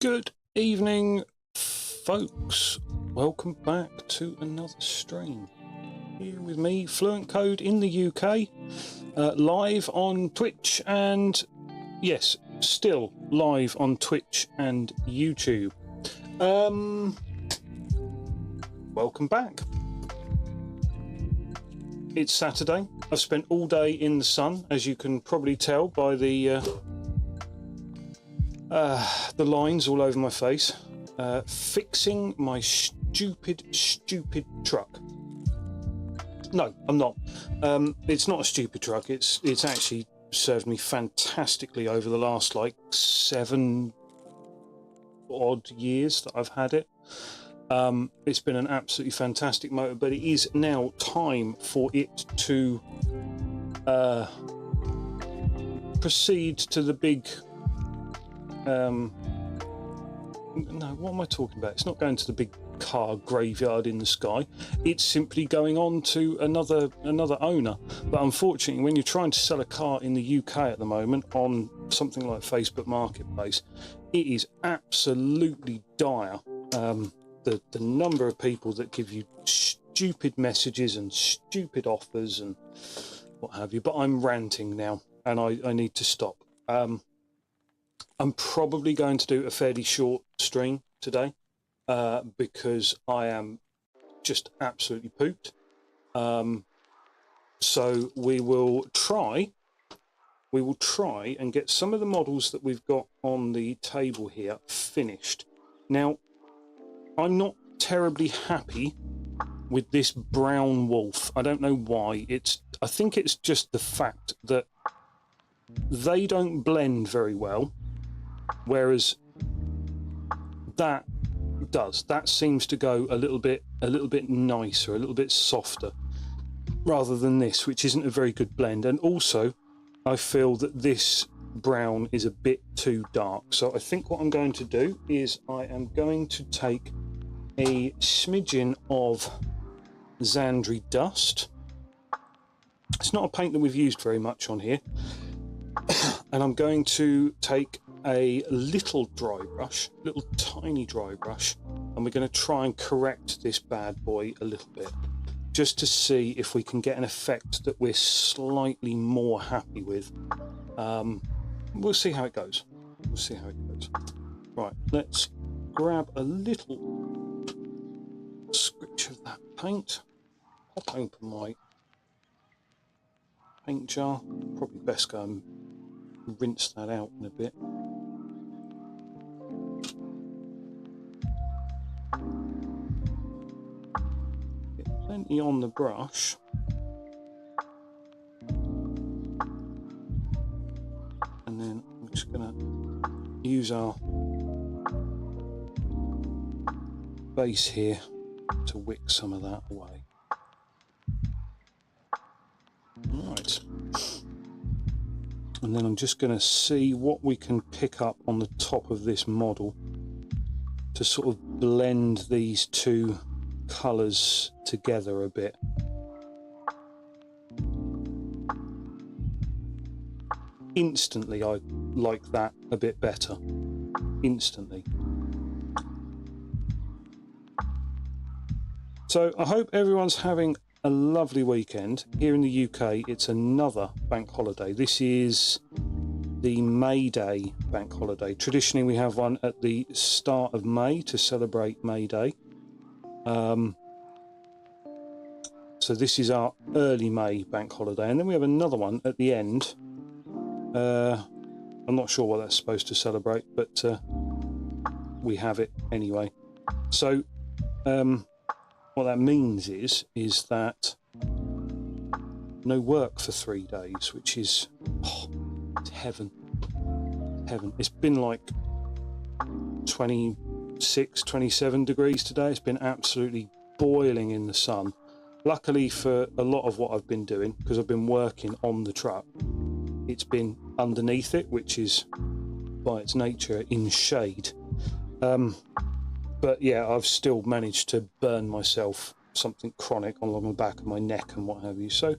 Good evening, folks. Welcome back to another stream. Here with me, Fluent Code in the UK, live on Twitch and, yes, still live on Twitch and YouTube. Welcome back. It's Saturday. I've spent all day in the sun, as you can probably tell by the lines all over my face, fixing my stupid truck. No, I'm not. It's not a stupid truck. It's actually served me fantastically over the last like 7 odd years that I've had it. It's been an absolutely fantastic motor, but it is now time for it to proceed to the big no, what am I talking about? It's not going to the big car graveyard in the sky. It's simply going on to another owner. But unfortunately, when you're trying to sell a car in the UK at the moment on something like Facebook Marketplace, it is absolutely dire. The number of people that give you stupid messages and stupid offers and what have you. But I'm ranting now, and I need to stop. I'm probably going to do a fairly short stream today because I am just absolutely pooped. So we will try and get some of the models that we've got on the table here finished. Now, I'm not terribly happy with this brown wolf. I don't know why. I think it's just the fact that they don't blend very well. Whereas that does. That seems to go a little bit nicer, a little bit softer, rather than this, which isn't a very good blend. And also, I feel that this brown is a bit too dark. So I think what I'm going to do is I am going to take a smidgen of Zandri Dust. It's not a paint that we've used very much on here. And I'm going to take a little tiny dry brush, and we're going to try and correct this bad boy a little bit, just to see if we can get an effect that we're slightly more happy with. We'll see how it goes. Right, let's grab a little scritch of that paint, pop open my paint jar. Probably best go and rinse that out in a bit. Get plenty on the brush. And then I'm just going to use our base here to wick some of that away. Right. And then I'm just going to see what we can pick up on the top of this model to sort of blend these two colours together a bit. Instantly, I like that a bit better. Instantly. So I hope everyone's having a lovely weekend. Here in the UK, it's another bank holiday. This is the May Day bank holiday. Traditionally, we have one at the start of May to celebrate May Day. So this is our early May bank holiday. And then we have another one at the end. I'm not sure what that's supposed to celebrate, but we have it anyway. So what that means is that no work for 3 days, which is it's heaven. It's been like 26, 27 degrees today. It's been absolutely boiling in the sun. Luckily for a lot of what I've been doing, because I've been working on the truck, it's been underneath it, which is by its nature in shade. But yeah, I've still managed to burn myself something chronic along the back of my neck and what have you. So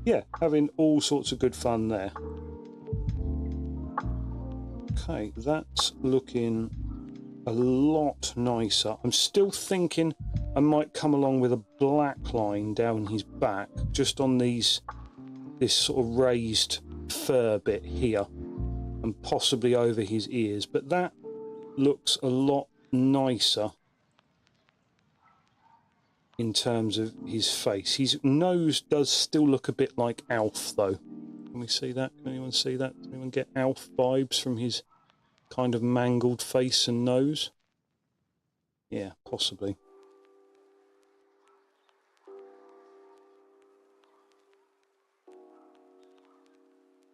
yeah, having all sorts of good fun there. Okay, that's looking a lot nicer. I'm still thinking I might come along with a black line down his back, just on this sort of raised fur bit here, and possibly over his ears, but that looks a lot nicer in terms of his face. His nose does still look a bit like Alf, though. Can we see that? Can anyone see that? Does anyone get Alf vibes from his kind of mangled face and nose? Yeah, possibly.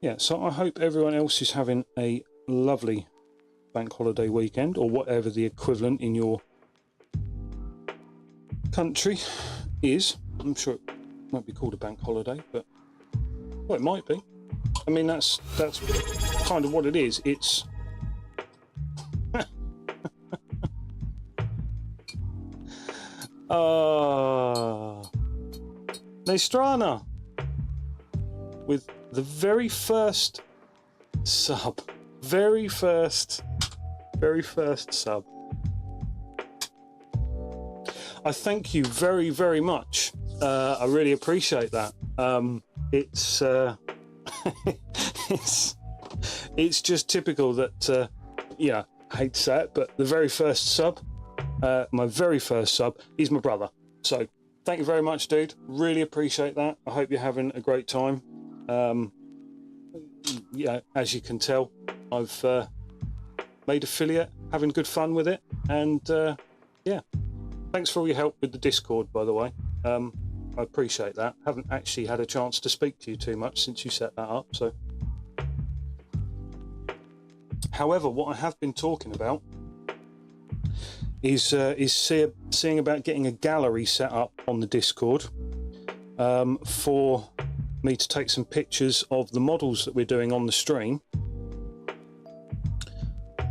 Yeah, so I hope everyone else is having a lovely bank holiday weekend, or whatever the equivalent in your country is. I'm sure it might be called a bank holiday, but well, it might be. I mean, that's kind of what it is. It's Nestrana with the very first sub. Very first sub. I thank you very, very much. I really appreciate that. It's it's just typical that yeah, I hate to say it, but the very first sub, my very first sub, is my brother. So thank you very much, dude. Really appreciate that. I hope you're having a great time. Yeah, as you can tell, I've made affiliate, having good fun with it, and yeah, thanks for all your help with the Discord, by the way. I appreciate that. Haven't actually had a chance to speak to you too much since you set that up. So, however, what I have been talking about is seeing about getting a gallery set up on the Discord for me to take some pictures of the models that we're doing on the stream,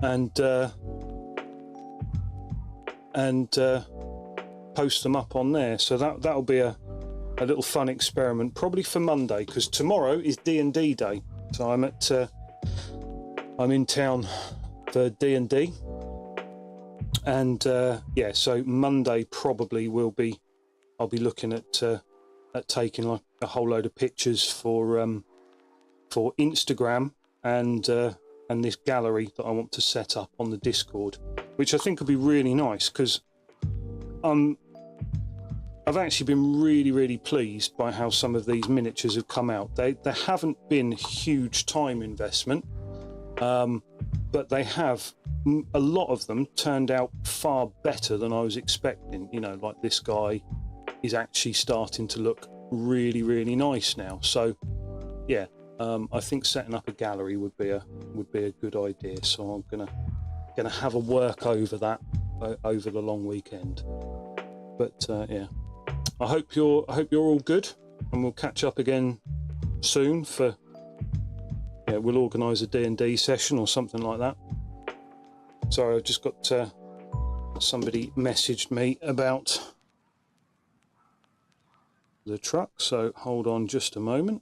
and post them up on there. So that'll be a little fun experiment, probably for Monday, because tomorrow is D&D day. So I'm in town for D&D, and yeah, so Monday probably I'll be looking at taking like a whole load of pictures for Instagram and this gallery that I want to set up on the Discord, which I think will be really nice, because I've actually been really, really pleased by how some of these miniatures have come out. They haven't been huge time investment, but they have, a lot of them turned out far better than I was expecting. You know, like this guy is actually starting to look really, really nice now. So yeah, I think setting up a gallery would be a good idea. So I'm gonna have a work over that over the long weekend. But yeah, I hope you're all good, and we'll catch up again soon for, yeah, we'll organise a D&D session or something like that. Sorry, I've just got somebody messaged me about the truck, so hold on just a moment.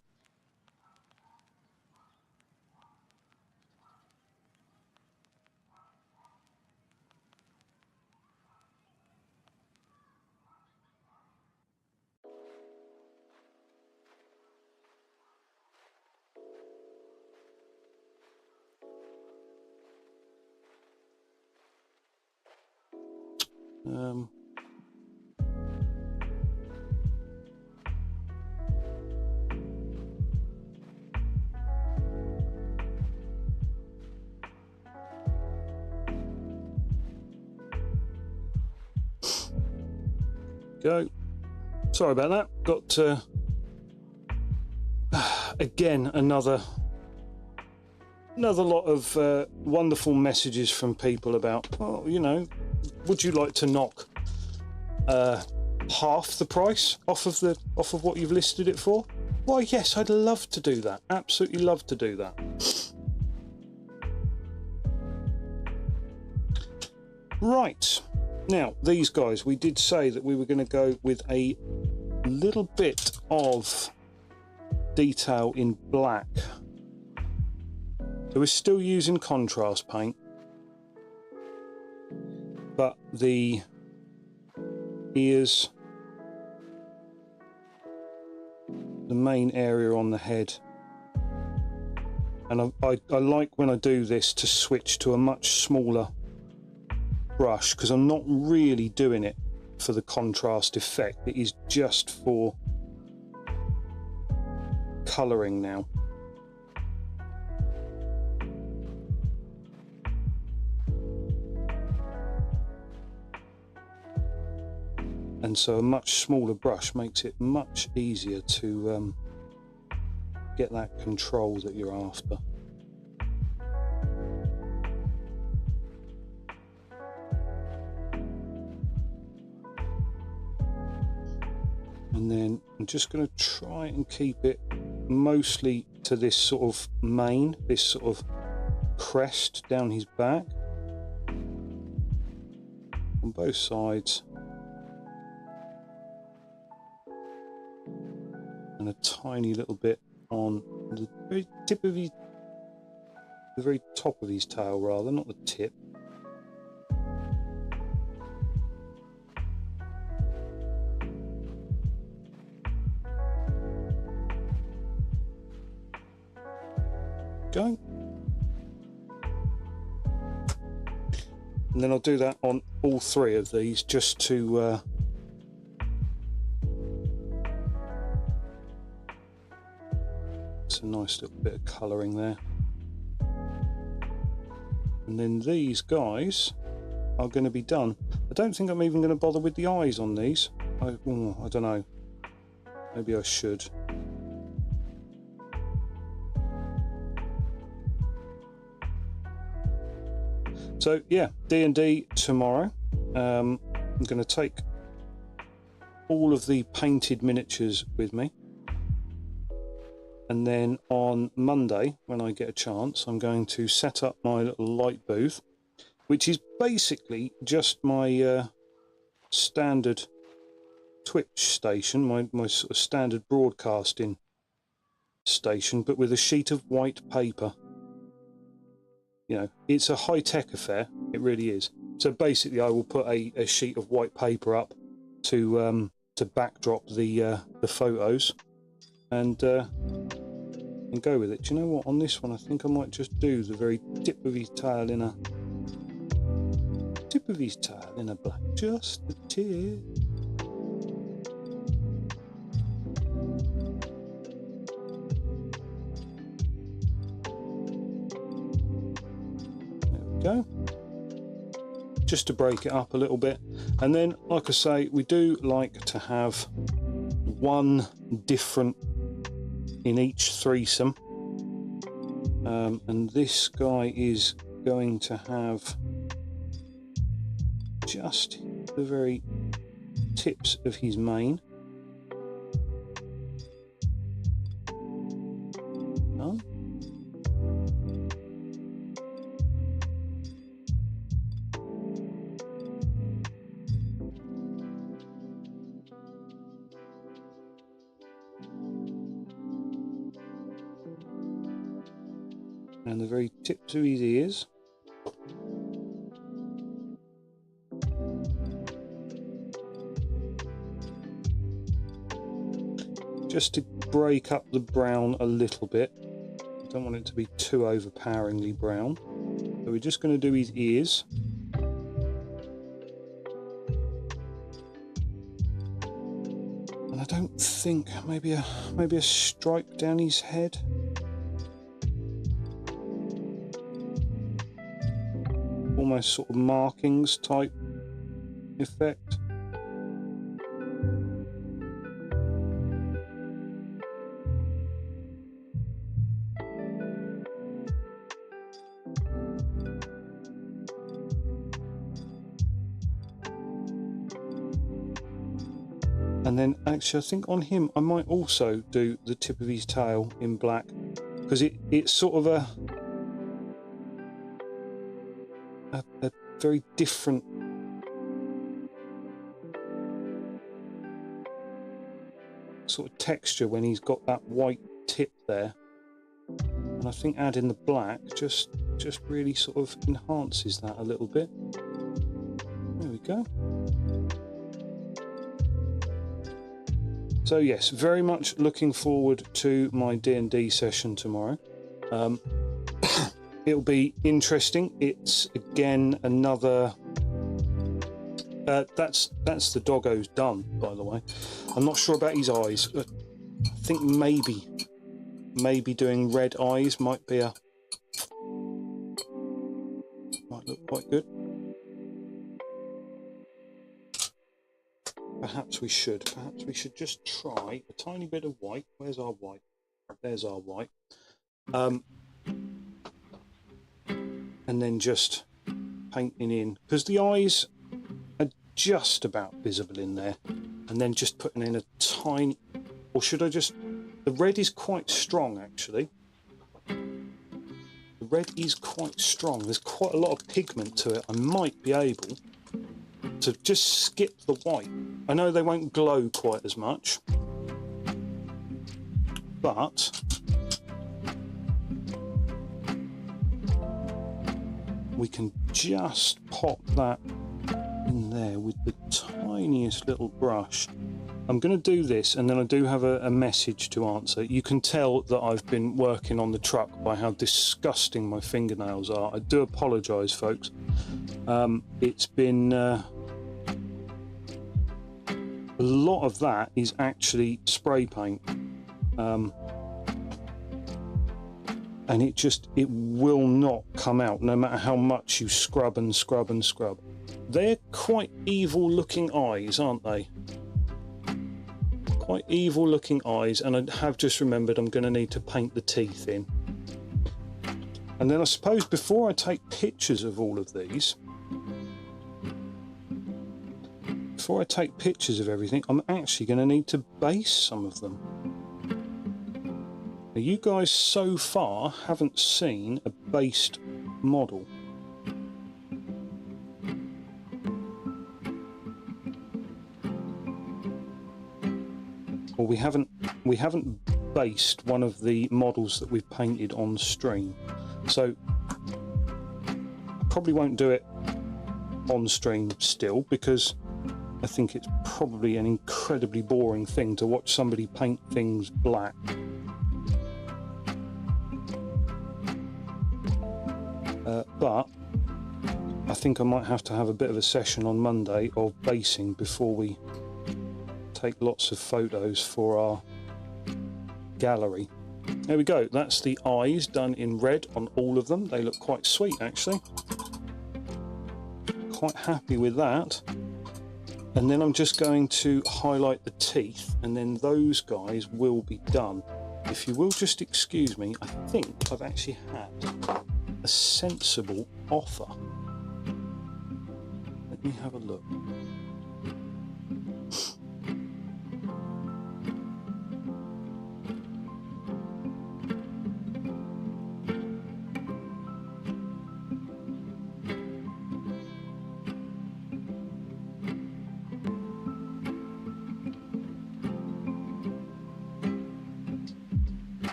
Go. Sorry about that. Got again another lot of wonderful messages from people about, oh, you know, would you like to knock half the price off of what you've listed it for? Why, yes, I'd love to do that. Absolutely love to do that. Right. Now, these guys, we did say that we were going to go with a little bit of detail in black. So we're still using contrast paint. the ears, the main area on the head, and I like when I do this to switch to a much smaller brush, because I'm not really doing it for the contrast effect. It is just for colouring now. And so a much smaller brush makes it much easier to get that control that you're after. And then I'm just going to try and keep it mostly to this sort of mane, this sort of crest down his back on both sides, and a tiny little bit on the very tip of his, the very top of his tail rather, not the tip. Go. And then I'll do that on all three of these, just to it's a nice little bit of colouring there. And then these guys are going to be done. I don't think I'm even going to bother with the eyes on these. I don't know, maybe I should. So yeah, D&D tomorrow. I'm going to take all of the painted miniatures with me, and then on Monday, when I get a chance, I'm going to set up my little light booth, which is basically just my standard Twitch station, my sort of standard broadcasting station, but with a sheet of white paper. You know, it's a high-tech affair, it really is. So basically I will put a sheet of white paper up to backdrop the photos, and go with it. Do you know what, on this one I think I might just do the very tip of his tail in a black, just the tip. Go, just to break it up a little bit. And then, like I say, we do like to have one different in each threesome, and this guy is going to have just the very tips of his mane. Done. And the very tips of his ears. Just to break up the brown a little bit. I don't want it to be too overpoweringly brown. So we're just going to do his ears. And I don't think, maybe a stripe down his head. Almost sort of markings type effect. And then actually I think on him I might also do the tip of his tail in black, because it's sort of a very different sort of texture when he's got that white tip there, and I think adding the black just really sort of enhances that a little bit. There we go. So yes, very much looking forward to my D&D session tomorrow. It'll be interesting. It's again another... that's the doggo's done, by the way. I'm not sure about his eyes. I think maybe doing red eyes might look quite good. Perhaps we should just try a tiny bit of white. Where's our white? There's our white. And then just painting in, because the eyes are just about visible in there, and then just putting in a tiny, or should I just, the red is quite strong actually. The red is quite strong. There's quite a lot of pigment to it. I might be able to just skip the white. I know they won't glow quite as much, but we can just pop that in there with the tiniest little brush. I'm going to do this, and then I do have a message to answer. You can tell that I've been working on the truck by how disgusting my fingernails are. I do apologise, folks. It's been... a lot of that is actually spray paint. And it will not come out no matter how much you scrub and scrub and scrub. They're quite evil looking eyes, aren't they? Quite evil looking eyes, and I have just remembered I'm going to need to paint the teeth in. And then I suppose before I take pictures of all of these, before I take pictures of everything, I'm actually going to need to base some of them. Now, you guys so far haven't seen a based model. Or we haven't based one of the models that we've painted on stream. So I probably won't do it on stream still, because I think it's probably an incredibly boring thing to watch somebody paint things black. But I think I might have to have a bit of a session on Monday of basing before we take lots of photos for our gallery. There we go. That's the eyes done in red on all of them. They look quite sweet actually. Quite happy with that. And then I'm just going to highlight the teeth, and then those guys will be done. If you will just excuse me, I think I've actually had a sensible offer. Let me have a look.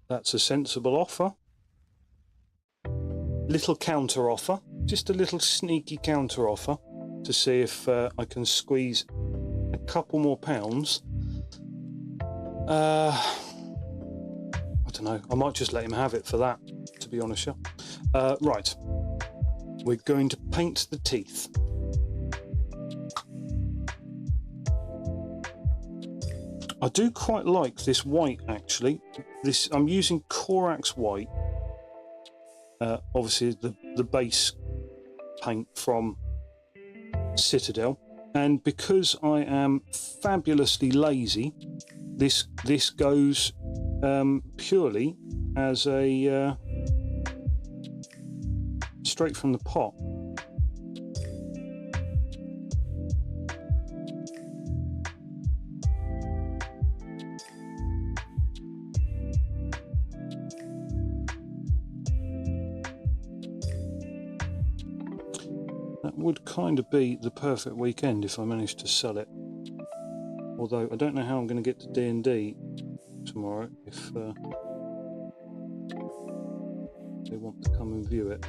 That's a sensible offer. Little counter offer, just a little sneaky counter offer to see if I can squeeze a couple more pounds. I don't know, I might just let him have it for that, to be honest. Right, we're going to paint the teeth. I do quite like this white actually. I'm using Corax white, obviously the base paint from Citadel, and because I am fabulously lazy, this goes purely as a straight from the pot. would kind of be the perfect weekend if I managed to sell it. Although I don't know how I'm going to get to D&D tomorrow if they want to come and view it.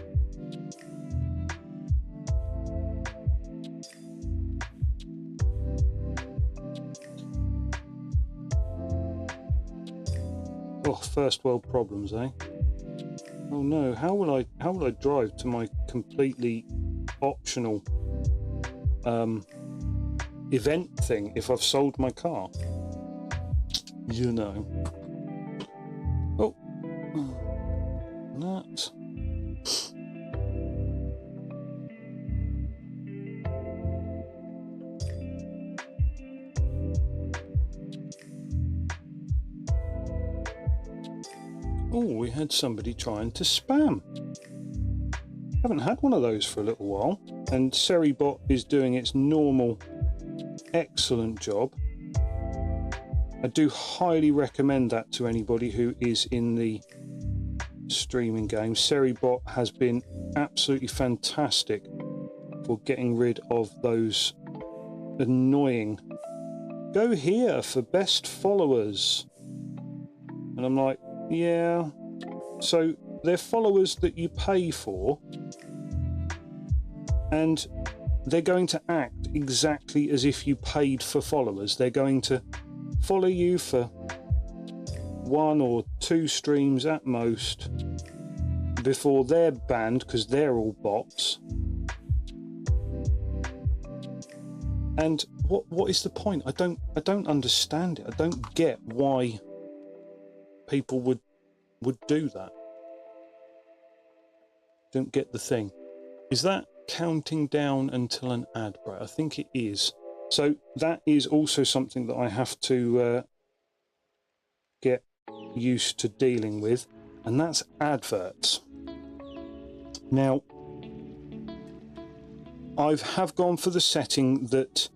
Oh, first world problems, eh? Oh no, how will I drive to my completely optional event thing if I've sold my car? You know. Oh, that. Oh, we had somebody trying to spam. Haven't had one of those for a little while, and Seribot is doing its normal excellent job. I do highly recommend that to anybody who is in the streaming game. Seribot has been absolutely fantastic for getting rid of those annoying "go here for best followers," and I'm like, yeah, so they're followers that you pay for, and they're going to act exactly as if you paid for followers. They're going to follow you for 1 or 2 streams at most before they're banned because they're all bots. And what is the point? I don't understand it. I don't get why people would do that. Don't get the thing. Is that counting down until an ad break? I think it is. So that is also something that I have to get used to dealing with, and that's adverts. Now, I have gone for the setting that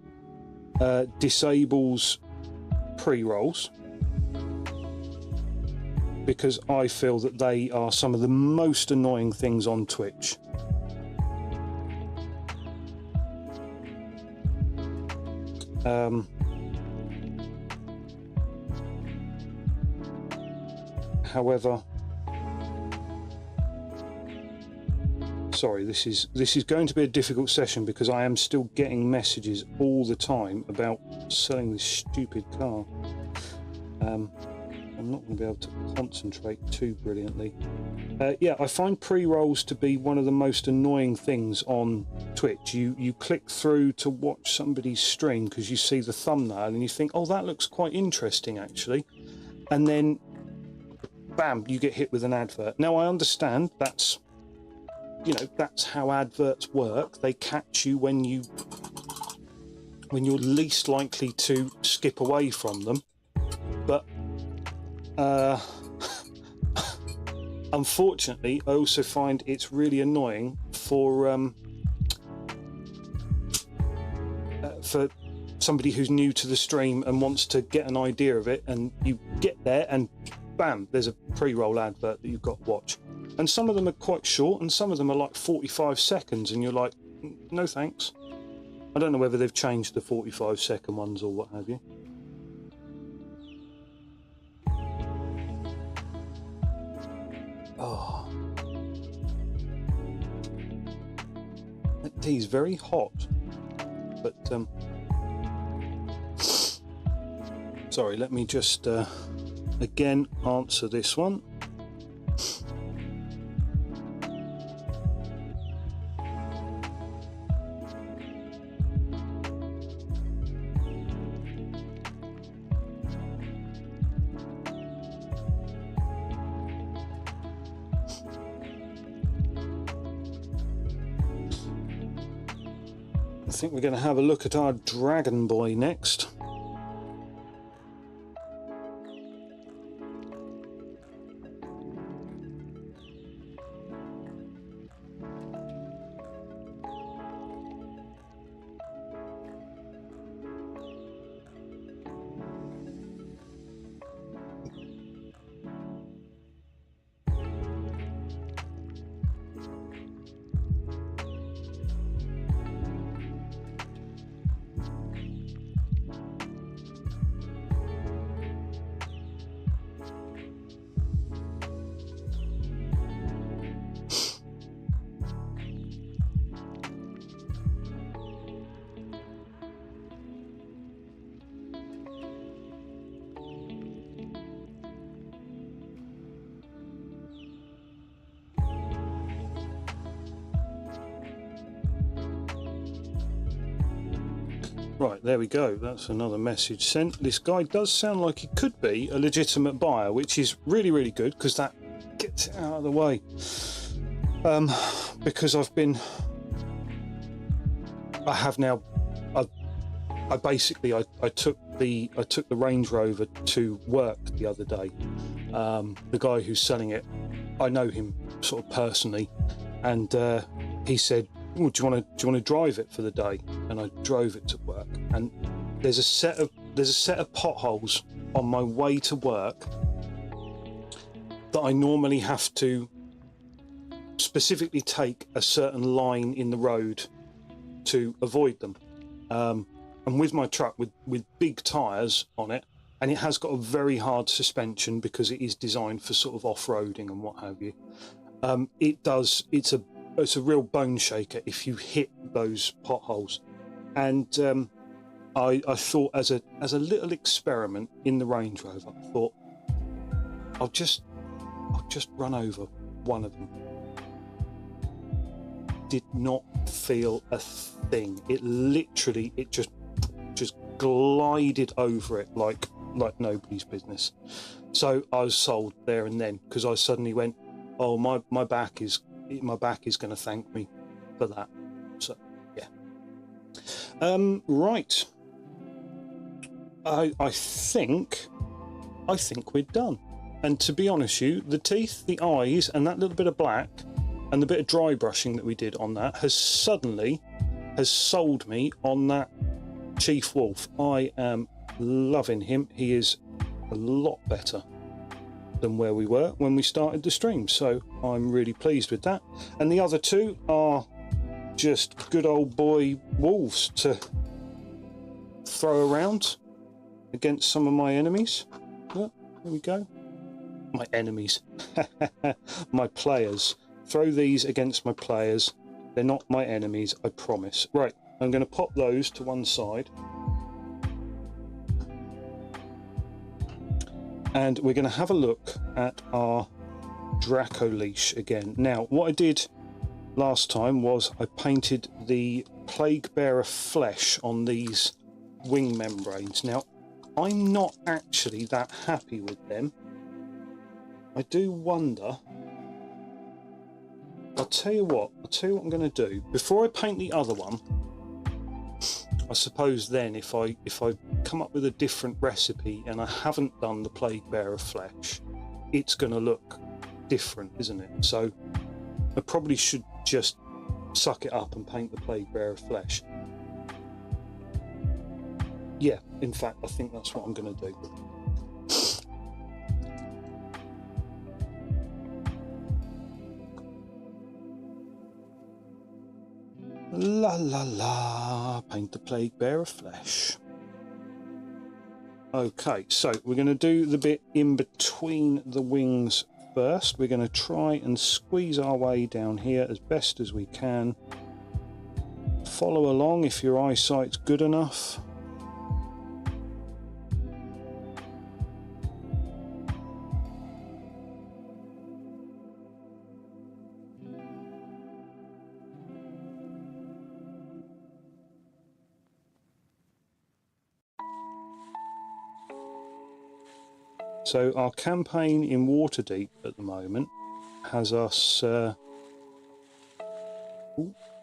disables pre-rolls, because I feel that they are some of the most annoying things on Twitch. However, sorry, this is going to be a difficult session because I am still getting messages all the time about selling this stupid car. I'm not going to be able to concentrate too brilliantly. Yeah, I find pre-rolls to be one of the most annoying things on Twitch. You click through to watch somebody's stream because you see the thumbnail and you think, oh, that looks quite interesting actually, and then bam, you get hit with an advert. Now I understand that's, you know, that's how adverts work. They catch you when you're least likely to skip away from them, but unfortunately, I also find it's really annoying for somebody who's new to the stream and wants to get an idea of it, and you get there and bam, there's a pre-roll advert that you've got to watch. And some of them are quite short, and some of them are like 45 seconds, and you're like, no thanks. I don't know whether they've changed the 45-second ones or what have you. Oh, that tea's very hot, but sorry, let me just again answer this one. I think we're going to have a look at our Dragon Boy next. Right, there we go. That's another message sent. This guy does sound like he could be a legitimate buyer, which is really, really good, because that gets it out of the way. Because I took the Range Rover to work the other day. The guy who's selling it, I know him sort of personally, and he said, "Oh, do you want to drive it for the day?" And I drove it to work, and there's a set of potholes on my way to work that I normally have to specifically take a certain line in the road to avoid them. And with my truck with big tyres on it, and it has got a very hard suspension because it is designed for sort of off-roading and what have you. It's a real bone shaker if you hit those potholes. And I thought, as a little experiment in the Range Rover, I thought I'll just run over one of them. Did not feel a thing. It literally, it just glided over it like nobody's business. So I was sold there and then, because I suddenly went, oh, my back is going to thank me for that. So yeah. Right. I think we're done. And to be honest, the teeth, the eyes, and that little bit of black, and the bit of dry brushing that we did on that has sold me on that Chief Wolf. I am loving him. He is a lot better than where we were when we started the stream, so I'm really pleased with that. And the other two are just good old boy wolves to throw around against some of my enemies. Oh, there we go. My enemies. My players. Throw these against my players. They're not my enemies, I promise. Right, I'm going to pop those to one side. And we're going to have a look at our Draco leash again. Now, what I did last time was I painted the Plague Bearer flesh on these wing membranes. Now, I'm not actually that happy with them. I do wonder. I'll tell you what I'm going to do. Before I paint the other one, I suppose then if I come up with a different recipe and I haven't done the Plague Bearer flesh, it's going to look different, isn't it? So I probably should just suck it up and paint the Plague Bearer flesh. Yeah, in fact, I think that's what I'm going to do. La la la, paint the Plague Bearer flesh. Okay, so we're going to do the bit in between the wings first. We're going to try and squeeze our way down here as best as we can. Follow along if your eyesight's good enough. So our campaign in Waterdeep at the moment has us... hold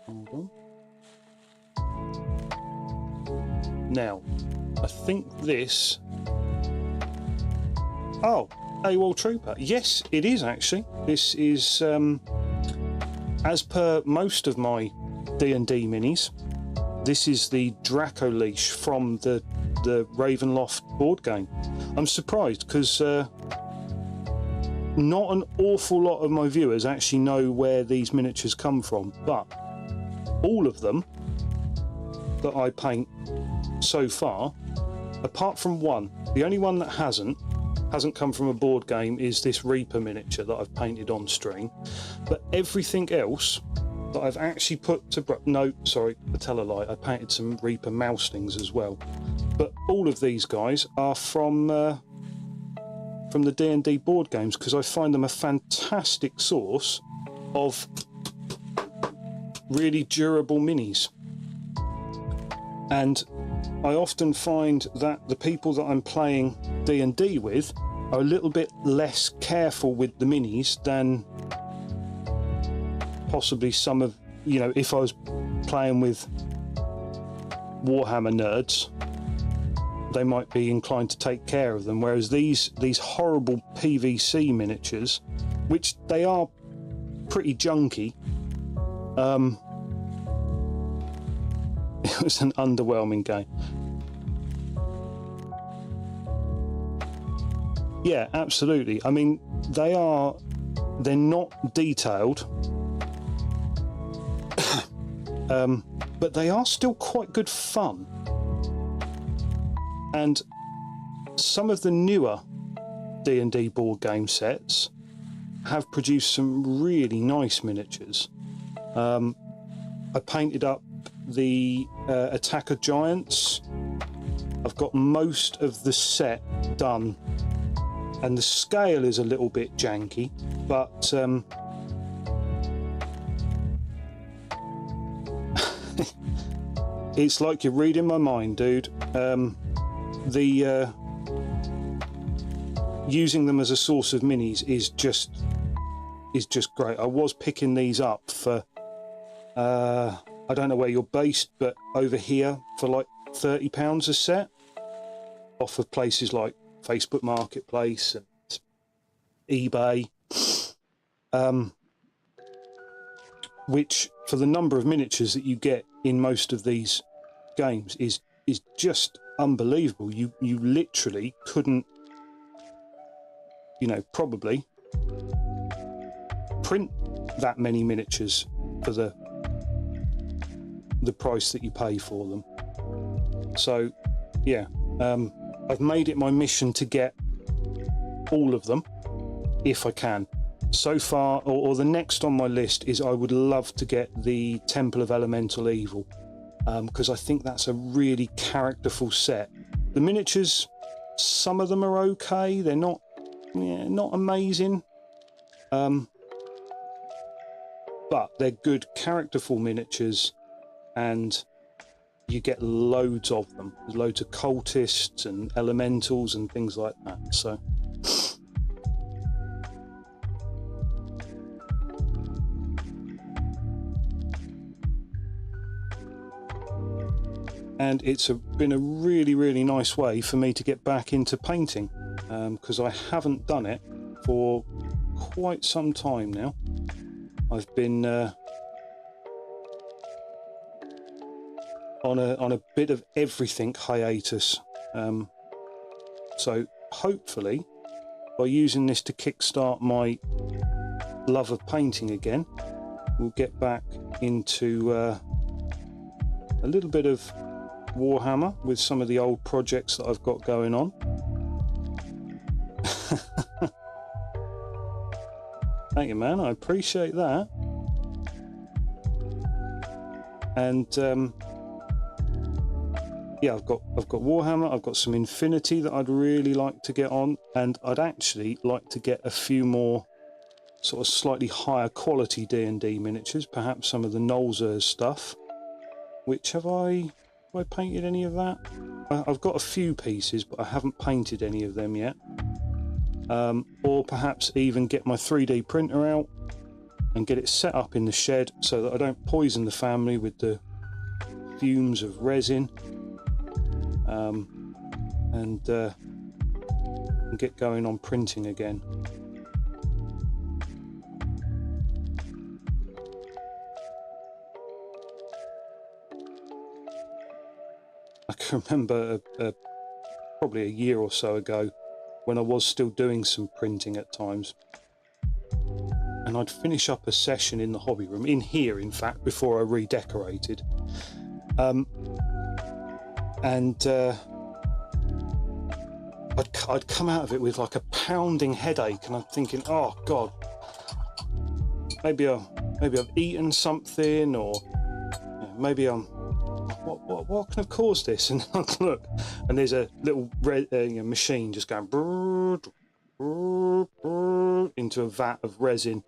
on. Now, I think this... Oh, AWOL Trooper. Yes, it is actually. This is, as per most of my D&D minis, this is the Draco leash from the Ravenloft board game. I'm surprised because not an awful lot of my viewers actually know where these miniatures come from, but all of them that I paint so far, apart from one, the only one that hasn't come from a board game is this Reaper miniature that I've painted on stream, but everything else that I've actually put to... No, sorry, I tell a lie, I painted some Reaper mouselings as well. But all of these guys are from the D&D board games, because I find them a fantastic source of really durable minis. And I often find that the people that I'm playing D&D with are a little bit less careful with the minis than possibly some of, you know, if I was playing with Warhammer nerds, they might be inclined to take care of them, whereas these horrible PVC miniatures, which they are pretty junky, it was an underwhelming game. Yeah, absolutely. I mean, they're not detailed, but they are still quite good fun. And some of the newer D&D board game sets have produced some really nice miniatures. I painted up the Attack of Giants. I've got most of the set done, and the scale is a little bit janky, but it's like you're reading my mind, dude. Using them as a source of minis is just great. I was picking these up for I don't know where you're based, but over here for like £30 a set, off of places like Facebook Marketplace and eBay, which for the number of miniatures that you get in most of these games is just unbelievable. You literally couldn't, you know, probably print that many miniatures for the price that you pay for them. So yeah, I've made it my mission to get all of them if I can. So far, or the next on my list is I would love to get the Temple of Elemental Evil, because I think that's a really characterful set. The miniatures, some of them are okay. They're not amazing, but they're good characterful miniatures, and you get loads of them. There's loads of cultists and elementals and things like that. So and it's been a really nice way for me to get back into painting, because I haven't done it for quite some time now. I've been on a bit of everything hiatus, so hopefully by using this to kickstart my love of painting again, we'll get back into a little bit of Warhammer with some of the old projects that I've got going on. Thank you, man, I appreciate that. And yeah, I've got Warhammer, I've got some Infinity that I'd really like to get on, and I'd actually like to get a few more sort of slightly higher quality D&D miniatures, perhaps some of the Nolzur's stuff. Which have I painted any of that? I've got a few pieces, but I haven't painted any of them yet. Or perhaps even get my 3D printer out and get it set up in the shed so that I don't poison the family with the fumes of resin, and get going on printing again. I can remember probably a year or so ago when I was still doing some printing at times, and I'd finish up a session in the hobby room, in here in fact, before I redecorated, and I'd come out of it with like a pounding headache, and I'm thinking, oh god, maybe I've eaten something, or maybe I'm what can have caused this? And I look, and there's a little red machine just going brrr, brrr, brrr, into a vat of resin,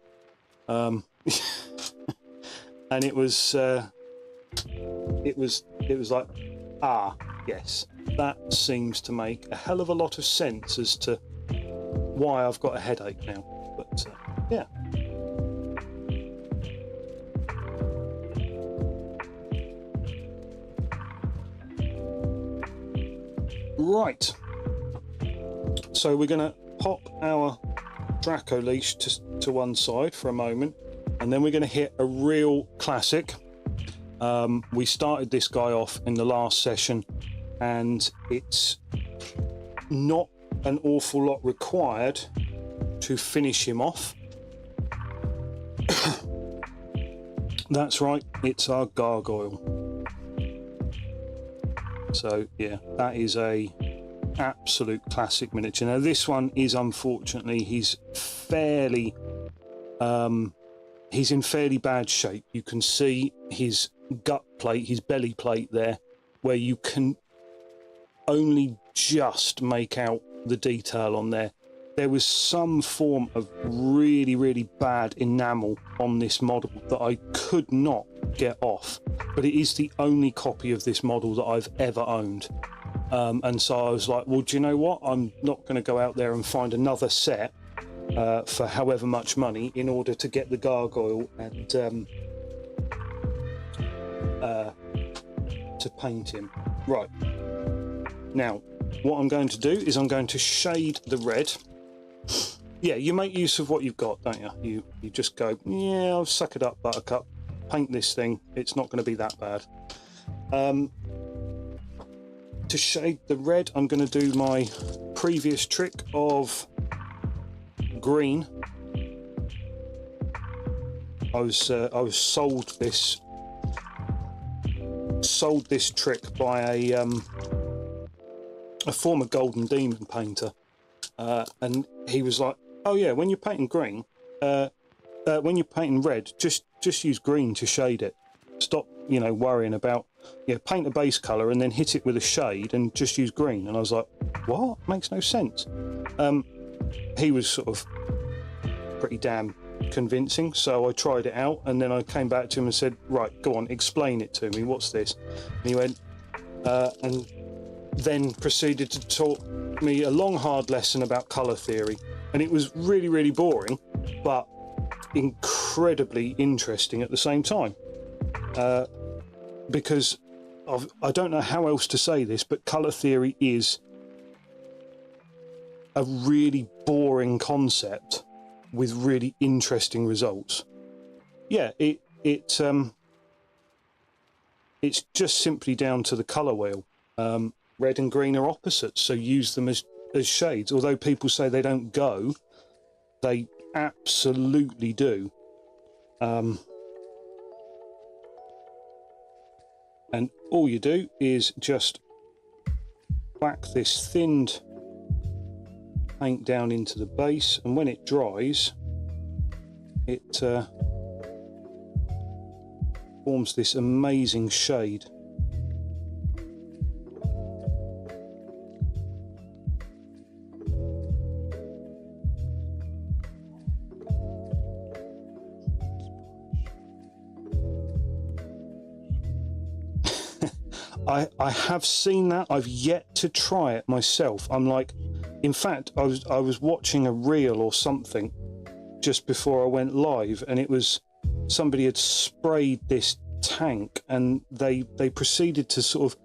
and it was like, Yes, that seems to make a hell of a lot of sense as to why I've got a headache now. But yeah. Right. So we're going to pop our Draco leash to one side for a moment, and then we're going to hit a real classic. We started this guy off in the last session, and it's not an awful lot required to finish him off. That's right, it's our gargoyle. So yeah, that is a absolute classic miniature. Now this one is, unfortunately, he's in fairly bad shape. You can see his gut plate, his belly plate there, where you can only just make out the detail on there. There was some form of really, really bad enamel on this model that I could not get off, but it is the only copy of this model that I've ever owned. And so I was like, well, do you know what? I'm not going to go out there and find another set for however much money in order to get the gargoyle and to paint him. Right. Now, what I'm going to do is I'm going to shade the red. Yeah, you make use of what you've got, don't you? You just go, yeah, I'll suck it up, buttercup. Paint this thing. It's not going to be that bad. To shade the red, I'm going to do my previous trick of green. I was sold this trick by a former Golden Demon painter, and he was like, "Oh yeah, when you're painting green, when you're painting red, just use green to shade it. Stop, worrying about, paint a base color and then hit it with a shade and just use green." And I was like, "What? Makes no sense." He was sort of pretty damn convincing, so I tried it out, and then I came back to him and said, "Right, go on, explain it to me. What's this?" And he went, and then proceeded to taught me a long, hard lesson about color theory, and it was really, really boring, but incredibly interesting at the same time, because I don't know how else to say this, but color theory is a really boring concept with really interesting results. Yeah, it's just simply down to the color wheel. Red and green are opposites, so use them as shades. Although people say they don't go, they absolutely do. And all you do is just whack this thinned paint down into the base, and when it dries, it forms this amazing shade. I have seen that. I've yet to try it myself. I'm like, in fact, I was watching a reel or something just before I went live, and it was somebody had sprayed this tank, and they proceeded to sort of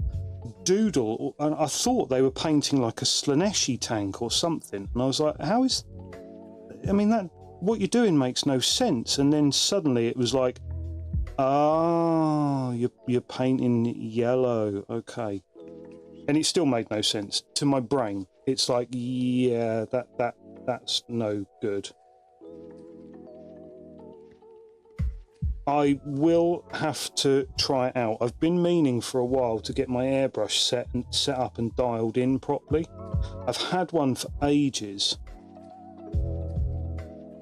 doodle, and I thought they were painting like a Slaneshi tank or something, and I was like, that what you're doing makes no sense. And then suddenly it was like, oh, you're painting yellow, okay. And it still made no sense to my brain. It's like, yeah, that's no good. I will have to try it out. I've been meaning for a while to get my airbrush set up and dialed in properly. I've had one for ages,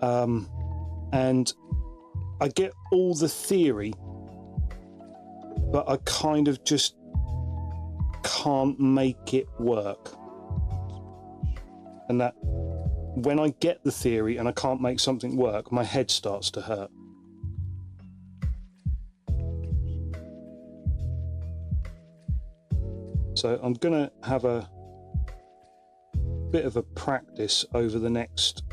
and I get all the theory, but I kind of just can't make it work. And that when I get the theory and I can't make something work, my head starts to hurt. So I'm gonna have a bit of a practice over the next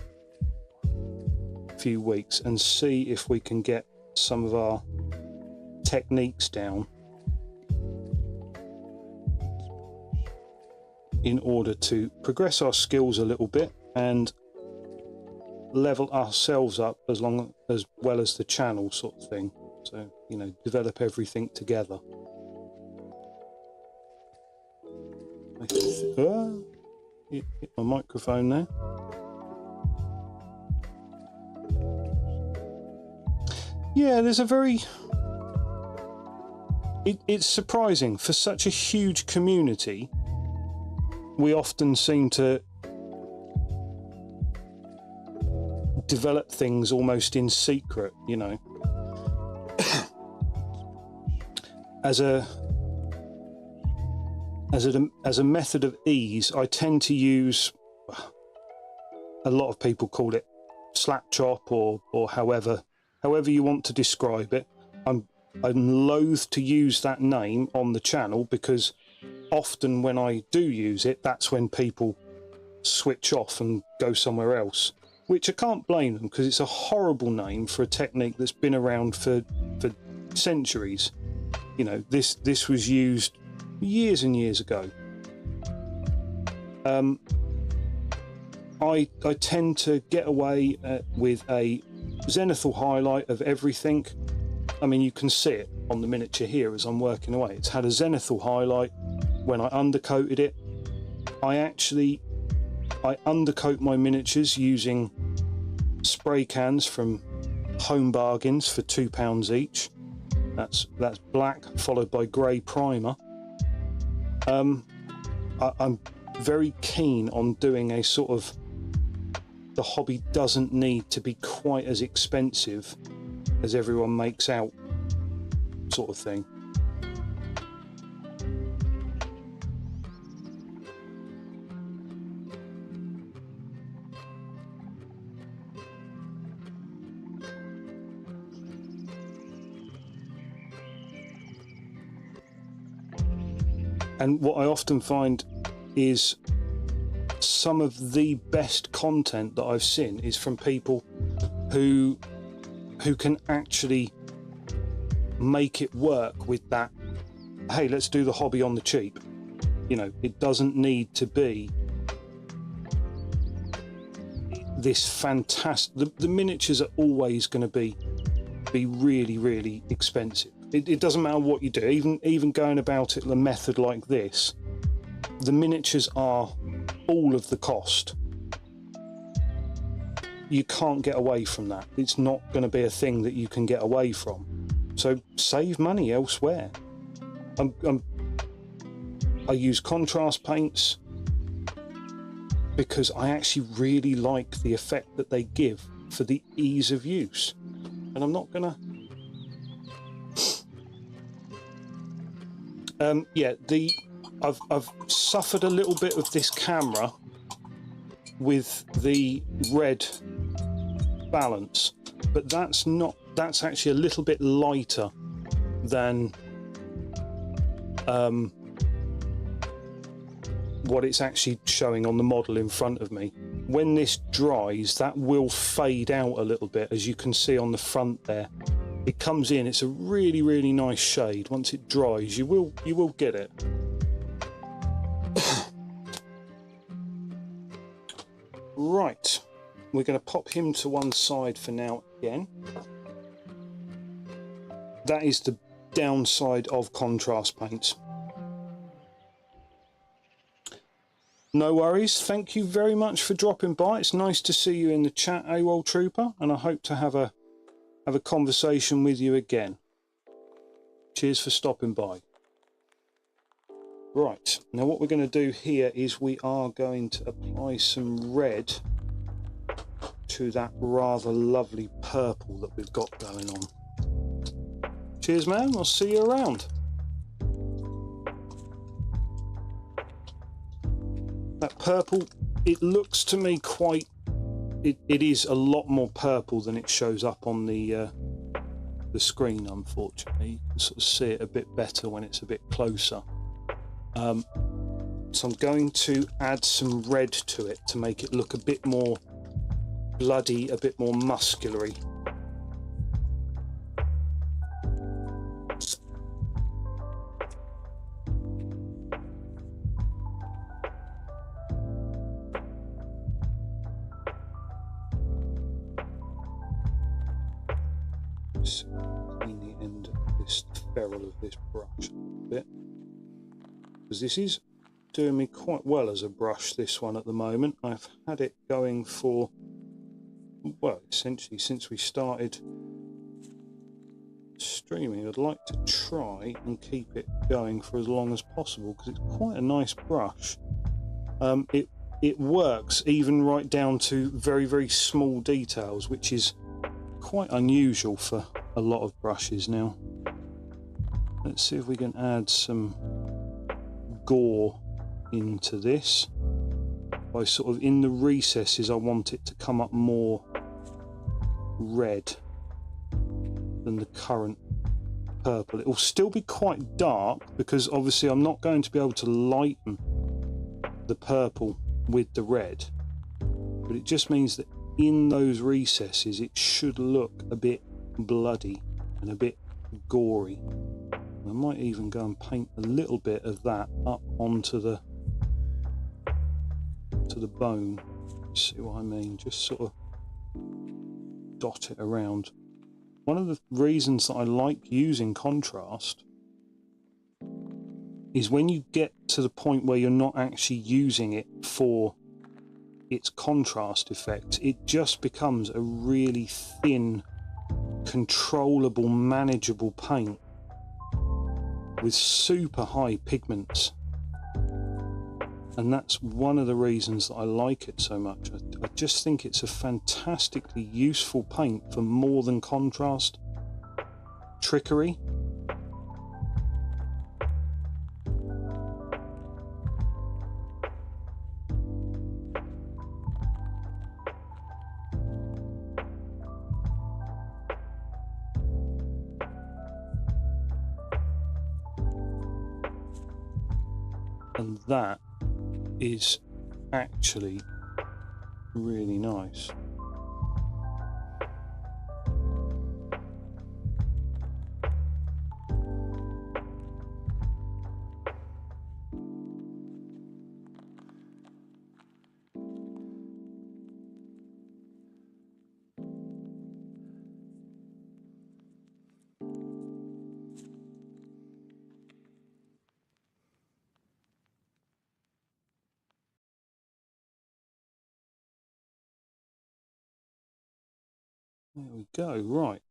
few weeks and see if we can get some of our techniques down in order to progress our skills a little bit and level ourselves up as well as the channel, sort of thing. So, you know, develop everything together. Hit my microphone there. Yeah, there's a very... It's surprising, for such a huge community, we often seem to develop things almost in secret, you know. As a method of ease, I tend to use, a lot of people call it slap chop or however you want to describe it. I'm loath to use that name on the channel because often when I do use it, that's when people switch off and go somewhere else, which I can't blame them because it's a horrible name for a technique that's been around for centuries. You know, this was used years and years ago. I tend to get away with a zenithal highlight of everything. I mean, you can see it on the miniature here as I'm working away. It's had a zenithal highlight. When I undercoated it, I undercoat my miniatures using spray cans from Home Bargains for £2 each. That's black followed by grey primer. I'm very keen on doing a sort of, the hobby doesn't need to be quite as expensive as everyone makes out, sort of thing. And what I often find is some of the best content that I've seen is from people who can actually make it work with that, hey, let's do the hobby on the cheap. You know, it doesn't need to be this fantastic... The miniatures are always going to be really, really expensive. It doesn't matter what you do, even going about it the method like this, the miniatures are all of the cost. You can't get away from that. It's not going to be a thing that you can get away from. So save money elsewhere. I use contrast paints because I actually really like the effect that they give for the ease of use. And I'm not going to... yeah, I've suffered a little bit of this camera with the red balance, but that's actually a little bit lighter than what it's actually showing on the model in front of me. When this dries, that will fade out a little bit, as you can see on the front there. It comes in, it's a really, really nice shade. Once it dries, you will get it. Right, we're going to pop him to one side for now again. That is the downside of contrast paints. No worries, thank you very much for dropping by. It's nice to see you in the chat, AWOL Trooper, and I hope to have a conversation with you again. Cheers for stopping by. Right, now what we're going to do here is we are going to apply some red to that rather lovely purple that we've got going on. Cheers, man. I'll see you around. That purple, it looks to me quite... It is a lot more purple than it shows up on the screen, unfortunately. You can sort of see it a bit better when it's a bit closer. So I'm going to add some red to it to make it look a bit more bloody, a bit more muscular-y. Just clean the end of this ferrule of this brush a little bit, because this is doing me quite well as a brush, this one at the moment. I've had it going for, well, essentially since we started streaming. I'd like to try and keep it going for as long as possible because it's quite a nice brush. It works even right down to very, very small details, which is quite unusual for a lot of brushes now. Let's see if we can add some gore into this. By sort of in the recesses, I want it to come up more red than the current purple. It will still be quite dark because obviously I'm not going to be able to lighten the purple with the red, but it just means that in those recesses it should look a bit bloody and a bit gory. I might even go and paint a little bit of that up onto the bone. You see what I mean? Just sort of dot it around. One of the reasons that I like using contrast is when you get to the point where you're not actually using it for its contrast effect, it just becomes a really thin, controllable, manageable paint with super high pigments. And that's one of the reasons that I like it so much. I just think it's a fantastically useful paint for more than contrast trickery. And that is actually really nice. There we go, right.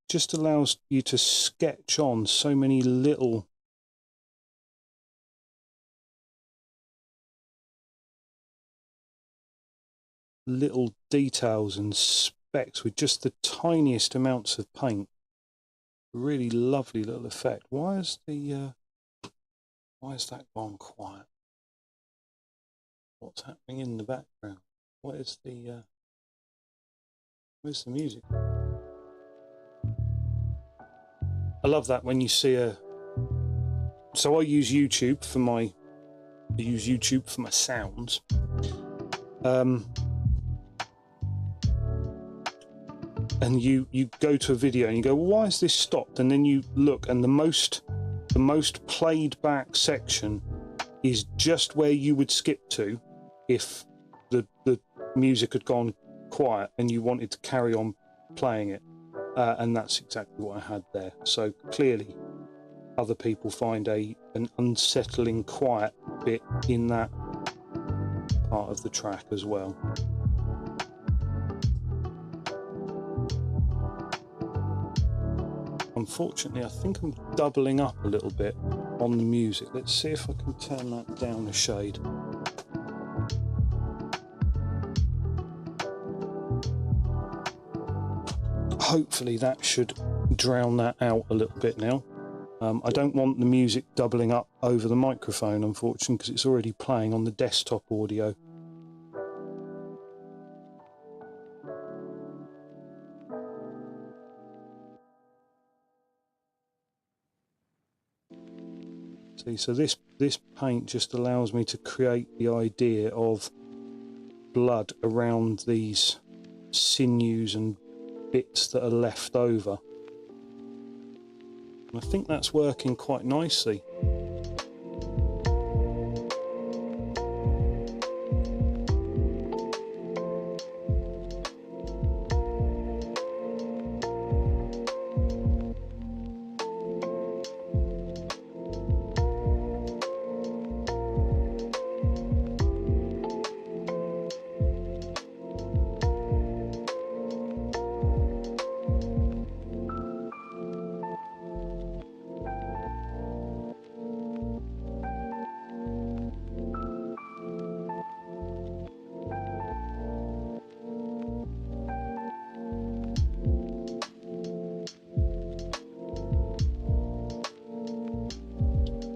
Just allows you to sketch on so many little details and specks with just the tiniest amounts of paint. Really lovely little effect. Why is that gone quiet? What's happening in the background? Where's the music? I love that when you see so I use YouTube for my sounds. And you go to a video and you go, well, why is this stopped? And then you look, and the most played back section is just where you would skip to if the music had gone quiet and you wanted to carry on playing it. And that's exactly what I had there. So clearly other people find an unsettling quiet bit in that part of the track as well. Unfortunately, I think I'm doubling up a little bit on the music. Let's see if I can turn that down a shade. Hopefully that should drown that out a little bit now. I don't want the music doubling up over the microphone, unfortunately, because it's already playing on the desktop audio. See, so this paint just allows me to create the idea of blood around these sinews and bits that are left over. And I think that's working quite nicely.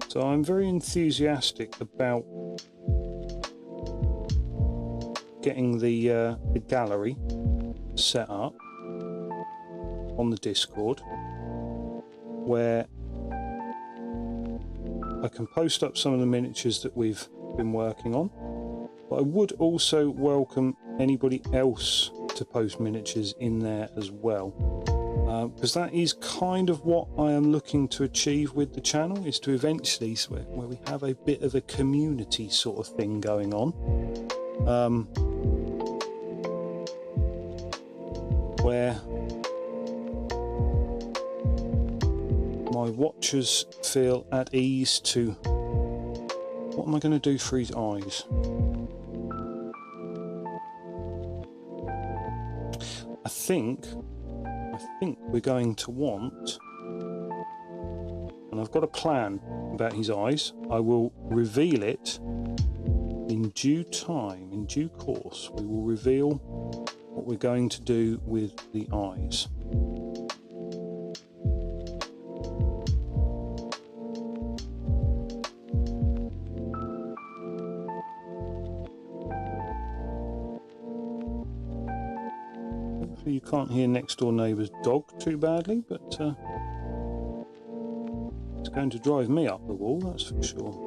So I'm very enthusiastic about getting the gallery set up on the Discord, where I can post up some of the miniatures that we've been working on. But I would also welcome anybody else to post miniatures in there as well. Because that is kind of what I am looking to achieve with the channel, is to eventually, where we have a bit of a community sort of thing going on, where my watchers feel at ease to, what am I going to do for his eyes? I think we're going to want, and I've got a plan about his eyes. I will reveal it in due time, in due course. We will reveal what we're going to do with the eyes. You can't hear next door neighbour's dog too badly, but it's going to drive me up the wall, that's for sure.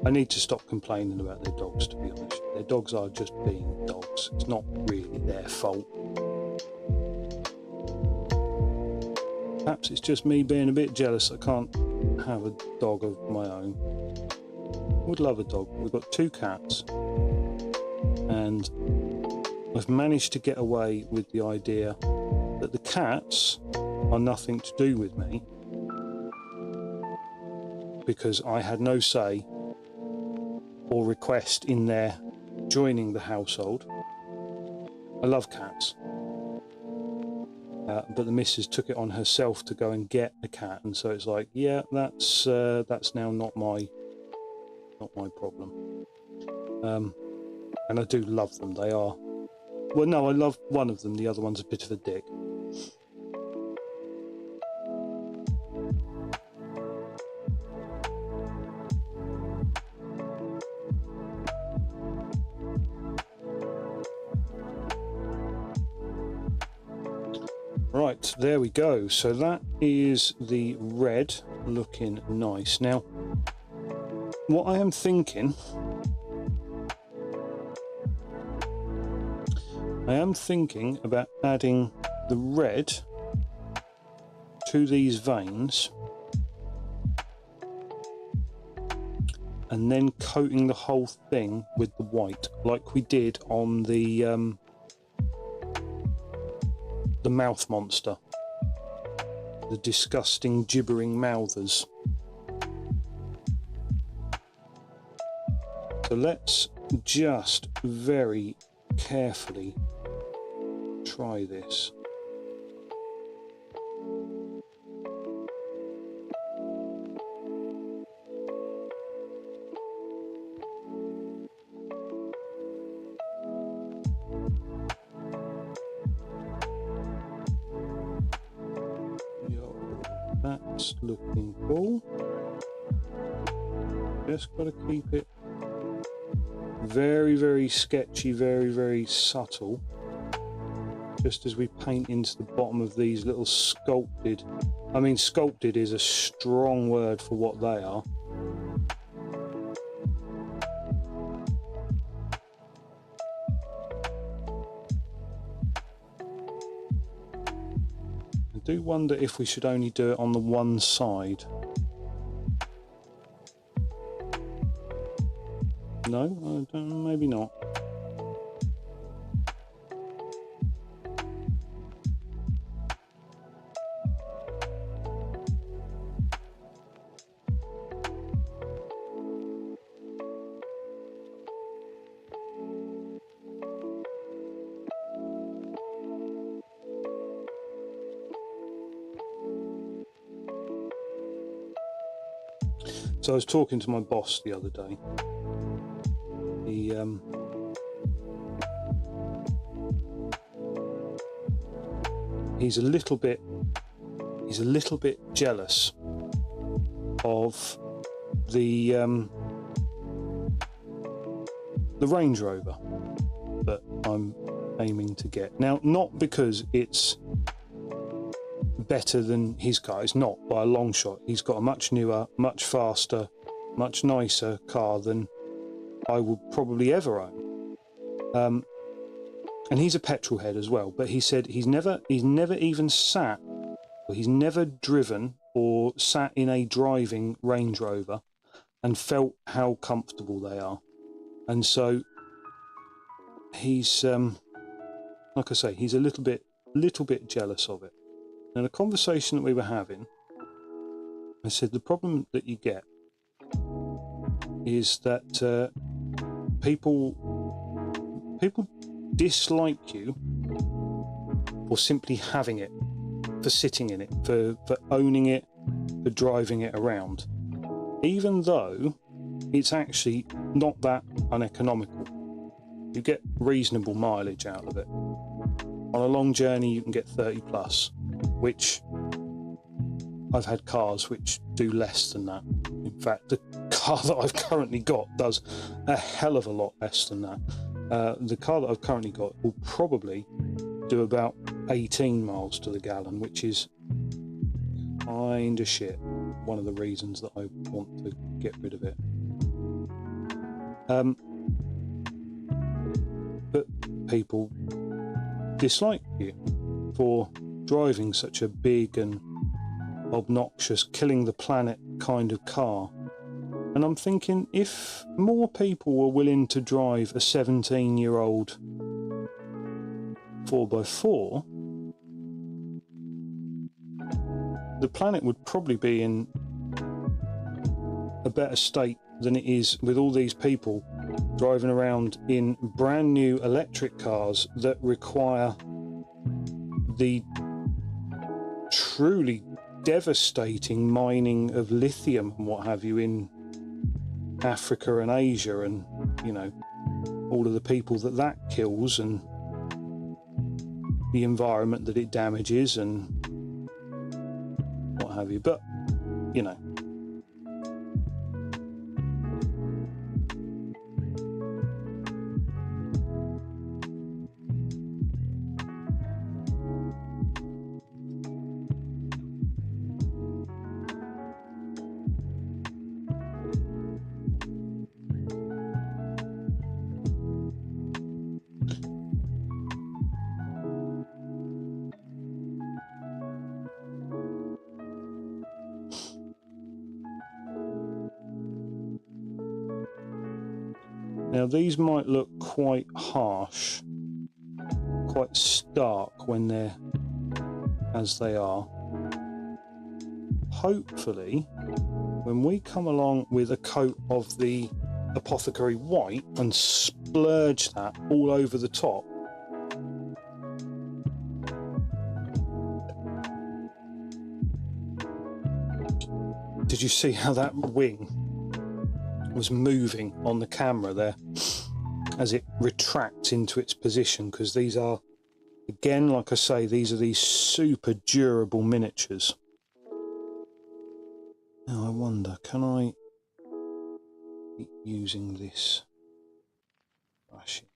I need to stop complaining about their dogs, to be honest. Their dogs are just being dogs. It's not really their fault. Perhaps it's just me being a bit jealous I can't have a dog of my own. I would love a dog. We've got 2 cats, and I've managed to get away with the idea that the cats are nothing to do with me, because I had no say or request in their joining the household. I love cats, but the missus took it on herself to go and get a cat, and so it's like, yeah, that's now not my problem. And I do love them. They are. Well, no, I love one of them. The other one's a bit of a dick. Right, there we go. So that is the red, looking nice. Now, what I am thinking, about adding the red to these veins and then coating the whole thing with the white, like we did on the mouth monster, the disgusting gibbering mouthers. So let's just very carefully try this. That's looking cool. Just got to keep it very, very sketchy, very, very subtle, just as we paint into the bottom of these little sculpted, I mean, sculpted is a strong word for what they are. do wonder if we should only do it on the one side. No, I don't, maybe not. So I was talking to my boss the other day. He's a little bit jealous of the Range Rover that I'm aiming to get. Now, not because it's better than his car, it's not by a long shot. He's got a much newer, much faster, much nicer car than I would probably ever own. And he's a petrol head as well, but he said he's never even sat, or he's never driven or sat in a driving Range Rover and felt how comfortable they are. And so he's like I say, he's a little bit jealous of it. Now, the conversation that we were having, I said the problem that you get is that people dislike you for simply having it, for sitting in it, for owning it, for driving it around, even though it's actually not that uneconomical. You get reasonable mileage out of it. On a long journey you can get 30 plus, which I've had cars which do less than that. In fact, the car that I've currently got does a hell of a lot less than that. The car that I've currently got will probably do about 18 miles to the gallon, which is kind of shit. One of the reasons that I want to get rid of it. But people dislike you for driving such a big and obnoxious, killing the planet kind of car. And I'm thinking, if more people were willing to drive a 17-year-old 4x4, the planet would probably be in a better state than it is with all these people driving around in brand new electric cars that require the truly devastating mining of lithium and what have you in Africa and Asia, and you know, all of the people that kills and the environment that it damages and what have you. But you know, now these might look quite harsh, quite stark when they're as they are. Hopefully, when we come along with a coat of the Apothecary White and splurge that all over the top, did you see how that wing was moving on the camera there as it retracts into its position? Because these are, again, like I say, these are these super durable miniatures. Now I wonder, can I keep using this brushing?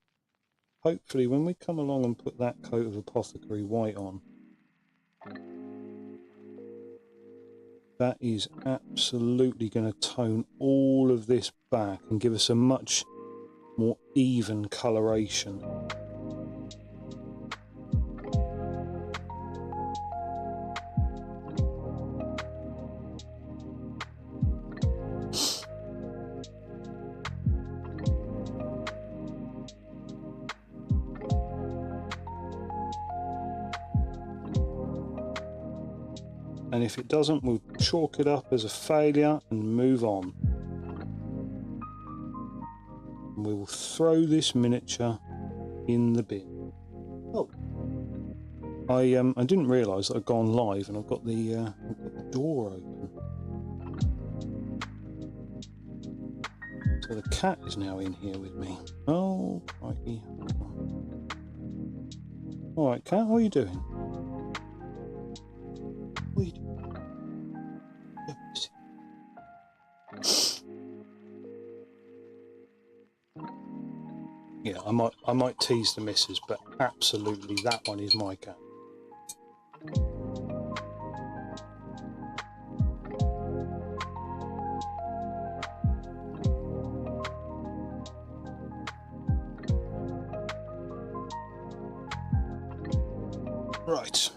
Hopefully when we come along and put that coat of Apothecary White on, that is absolutely going to tone all of this back and give us a much more even coloration. and if it doesn't, we'll chalk it up as a failure and move on. And we will throw this miniature in the bin. Oh, I didn't realise that I'd gone live, and I've got the door open. So the cat is now in here with me. Oh, crikey. All right, cat, what are you doing? What are you doing? Yeah, I might tease the missus, but absolutely that one is my cat. Right.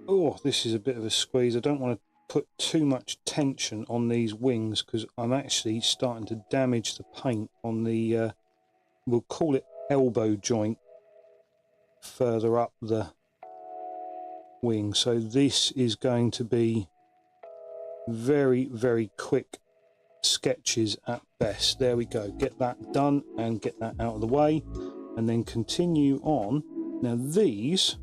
Oh, this is a bit of a squeeze. I don't want to put too much tension on these wings because I'm actually starting to damage the paint on the, we'll call it elbow joint further up the wing. So this is going to be very, very quick sketches at best. There we go. Get that done and get that out of the way and then continue on. Now these,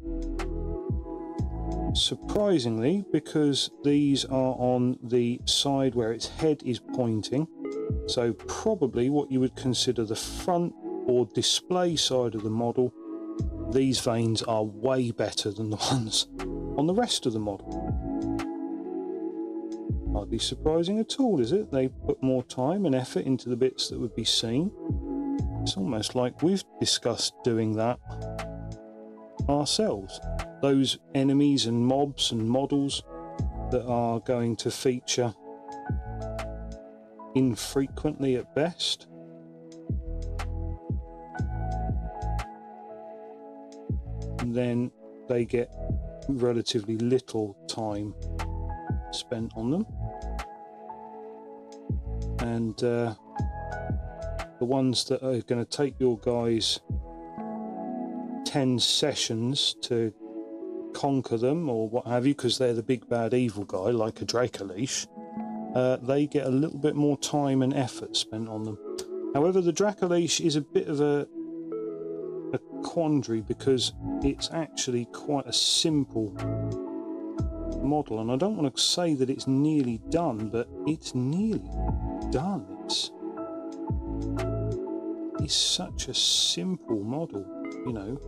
surprisingly, because these are on the side where its head is pointing, so probably what you would consider the front or display side of the model, these veins are way better than the ones on the rest of the model. Hardly surprising at all, is it? They put more time and effort into the bits that would be seen. It's almost like we've discussed doing that ourselves. Those enemies and mobs and models that are going to feature infrequently at best. And then they get relatively little time spent on them. And the ones that are going to take your guys 10 sessions to conquer them or what have you, because they're the big bad evil guy like a Dracolish, they get a little bit more time and effort spent on them. However, the Dracolish is a bit of a quandary because it's actually quite a simple model, and I don't want to say that it's nearly done, but it's nearly done. It's such a simple model, you know.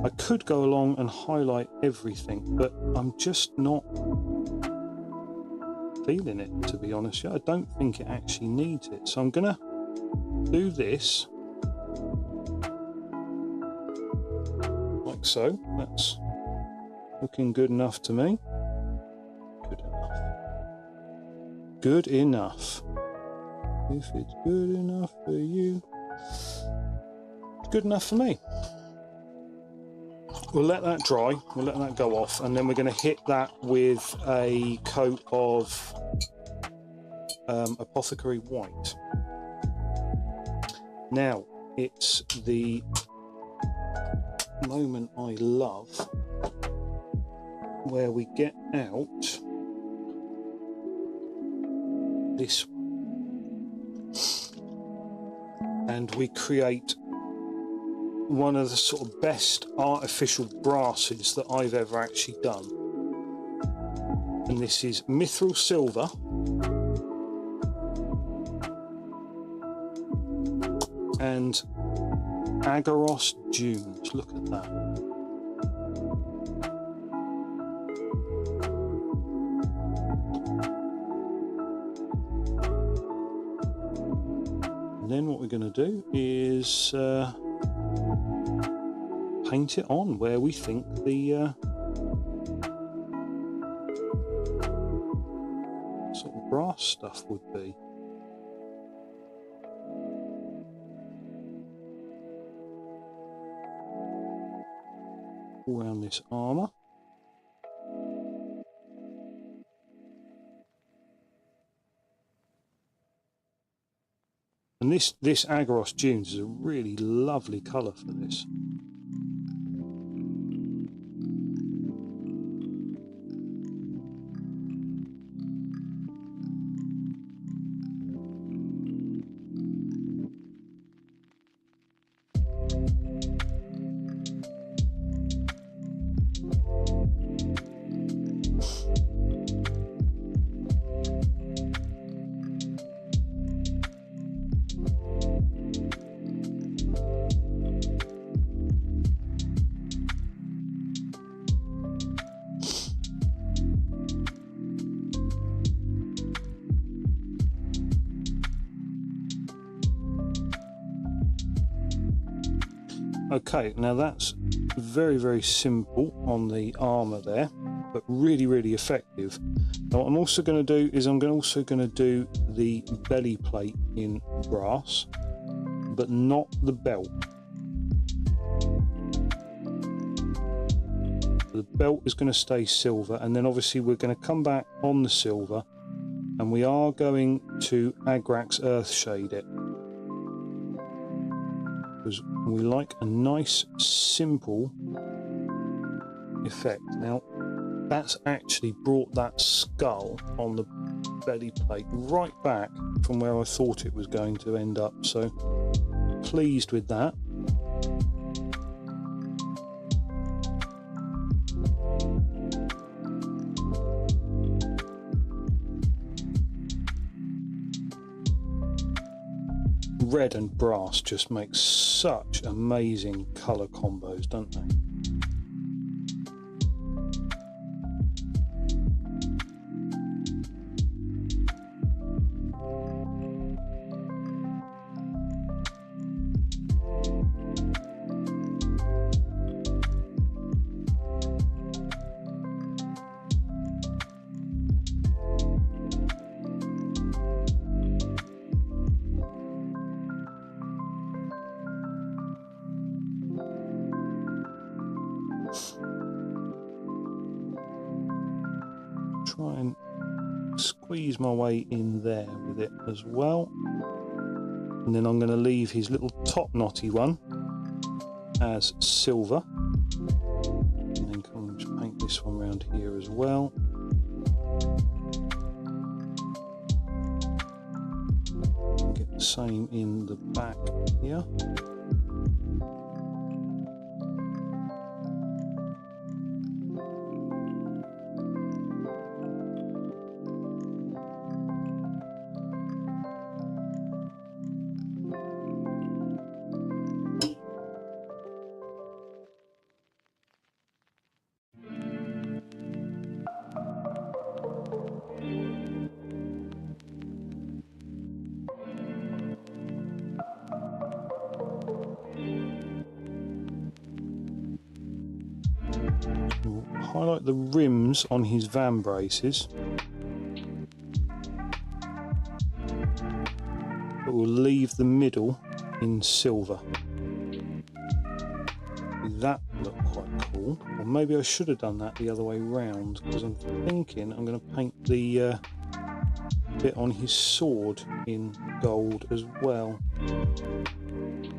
I could go along and highlight everything, but I'm just not feeling it, to be honest. I don't think it actually needs it. So I'm gonna do this like so. That's looking good enough to me. Good enough. Good enough. If it's good enough for you, it's good enough for me. We'll let that dry, we'll let that go off, and then we're going to hit that with a coat of Apothecary White. Now, it's the moment I love where we get out this and we create one of the sort of best artificial brasses that I've ever actually done. And this is Mithril Silver and Aggaros Dunes. Look at that. And then what we're going to do is paint it on where we think the sort of brass stuff would be. All around this armour. And this Aggaros Dunes is a really lovely colour for this. Okay, now that's very, very simple on the armour there, but really, really effective. Now what I'm also going to do is I'm also going to do the belly plate in brass, but not the belt. The belt is going to stay silver, and then obviously we're going to come back on the silver, and we are going to Agrax Earthshade it. Because we like a nice simple effect. Now that's actually brought that skull on the belly plate right back from where I thought it was going to end up, so pleased with that. Red and brass just make such amazing colour combos, don't they? Try and squeeze my way in there with it as well, and then I'm going to leave his little top knotty one as silver, and then come and just paint this one around here as well. And get the same in the back here. Highlight the rims on his van braces, but we'll leave the middle in silver. That look quite cool, or maybe I should have done that the other way round, because I'm thinking I'm going to paint the bit on his sword in gold as well.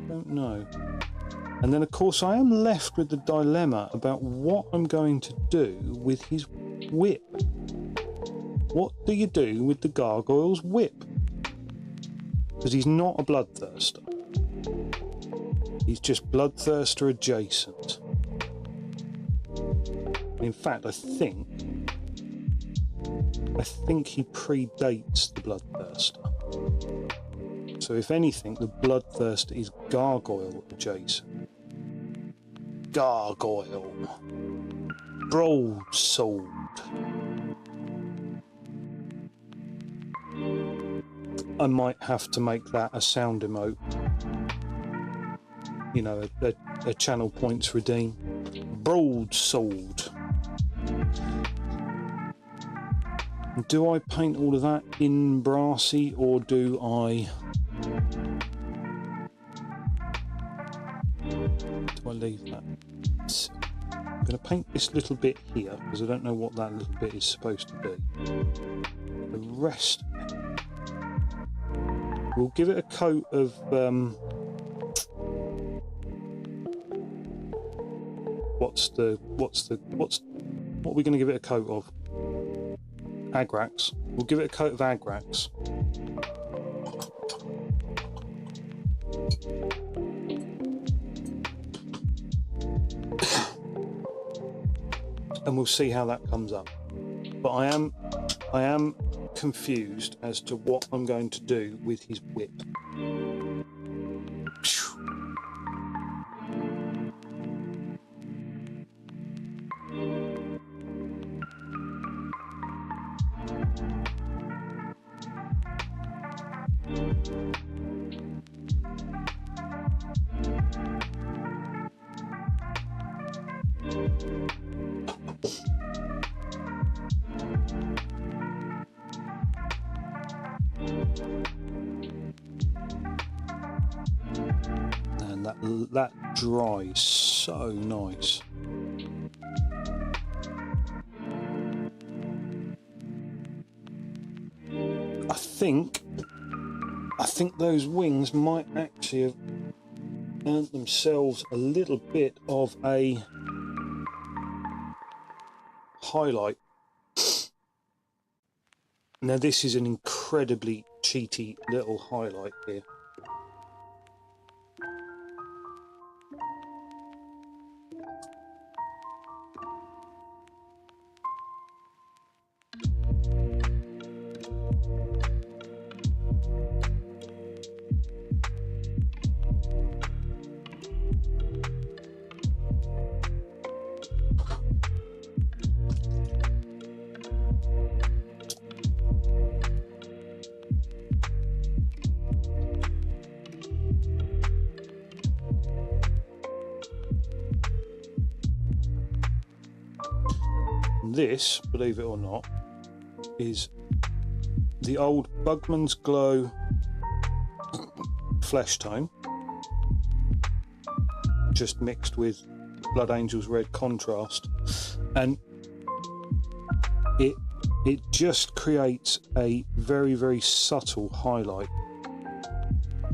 Don't know. And then of course I am left with the dilemma about what I'm going to do with his whip. What do you do with the gargoyle's whip? Because he's not a bloodthirster. He's just bloodthirster adjacent. In fact, I think he predates the bloodthirster. So if anything, the bloodthirster is gargoyle adjacent. Gargoyle. Broadsword. I might have to make that a sound emote. You know, a channel points redeem. Broadsword. Do I paint all of that in brassy, or do I leave that? So I'm going to paint this little bit here because I don't know what that little bit is supposed to be. The rest, we'll give it a coat of what are we going to give it a coat of? Agrax. We'll give it a coat of Agrax. And we'll see how that comes up. But I am confused as to what I'm going to do with his whip. And that dries so nice. I think those wings might actually have earned themselves a little bit of a highlight. Now this is an incredibly cheaty little highlight here. This, believe it or not, is the old Bugman's Glow flesh tone, just mixed with Blood Angel's Red contrast, and it just creates a very, very subtle highlight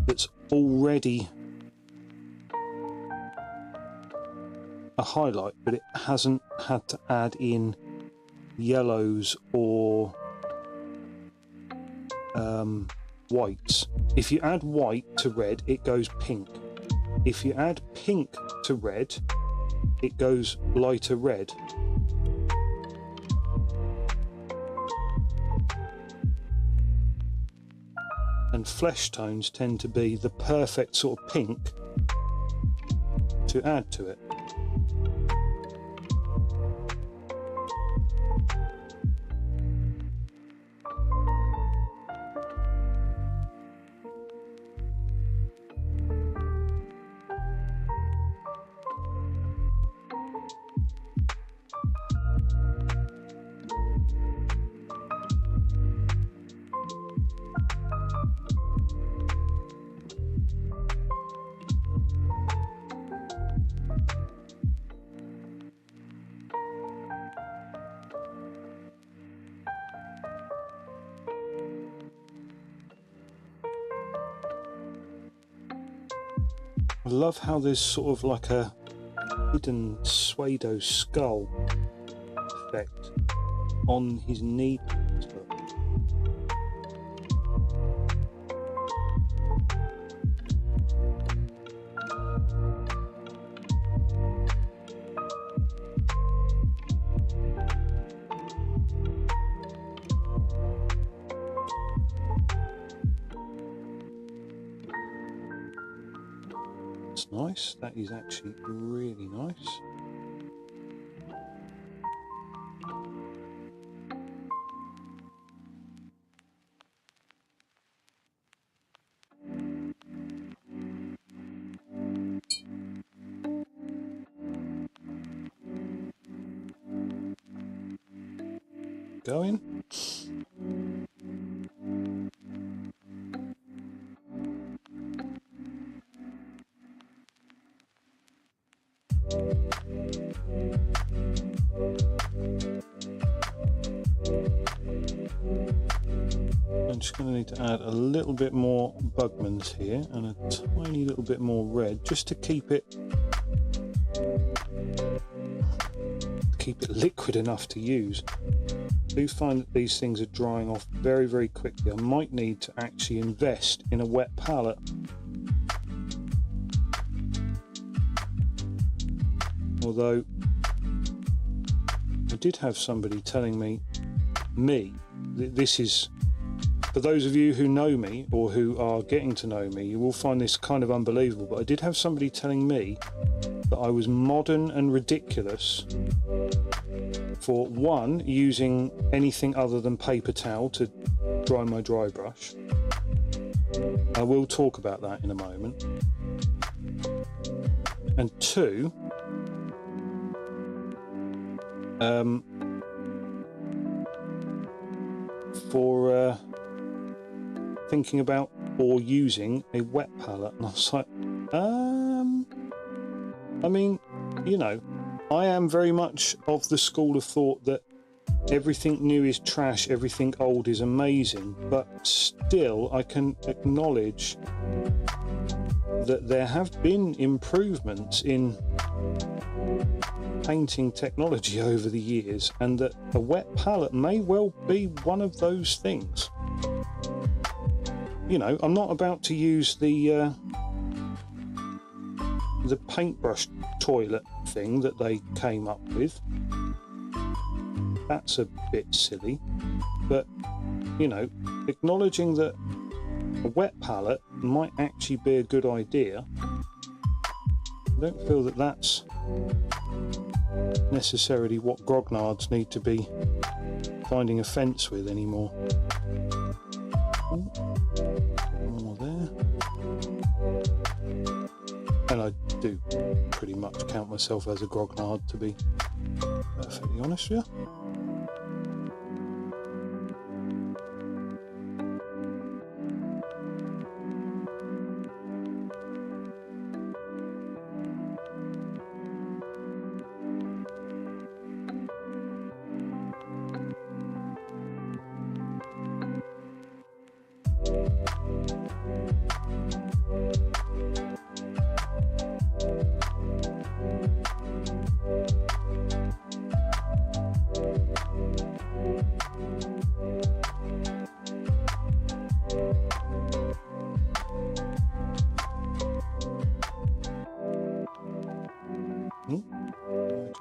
that's already a highlight, but it hasn't had to add in yellows or whites. If you add white to red, it goes pink. If you add pink to red, it goes lighter red. And flesh tones tend to be the perfect sort of pink to add to it. I love how there's sort of like a hidden pseudo skull effect on his knee. That's nice. That is actually really nice. Going. I'm just going to need to add a little bit more Bugmans here and a tiny little bit more red just to keep it liquid enough to use. I do find that these things are drying off very, very quickly. I might need to actually invest in a wet palette. Although I did have somebody telling me this is, for those of you who know me or who are getting to know me, you will find this kind of unbelievable, but I did have somebody telling me that I was modern and ridiculous for one, using anything other than paper towel to dry my dry brush. I will talk about that in a moment. And two, for thinking about or using a wet palette. And I was like, I mean, you know, I am very much of the school of thought that everything new is trash, everything old is amazing, but still I can acknowledge that there have been improvements in painting technology over the years, and that a wet palette may well be one of those things. You know, I'm not about to use the paintbrush toilet thing that they came up with. That's a bit silly, but you know, acknowledging that a wet palette might actually be a good idea, I don't feel that that's necessarily what grognards need to be finding offence with anymore. More there. And I do pretty much count myself as a grognard, to be perfectly honest with you.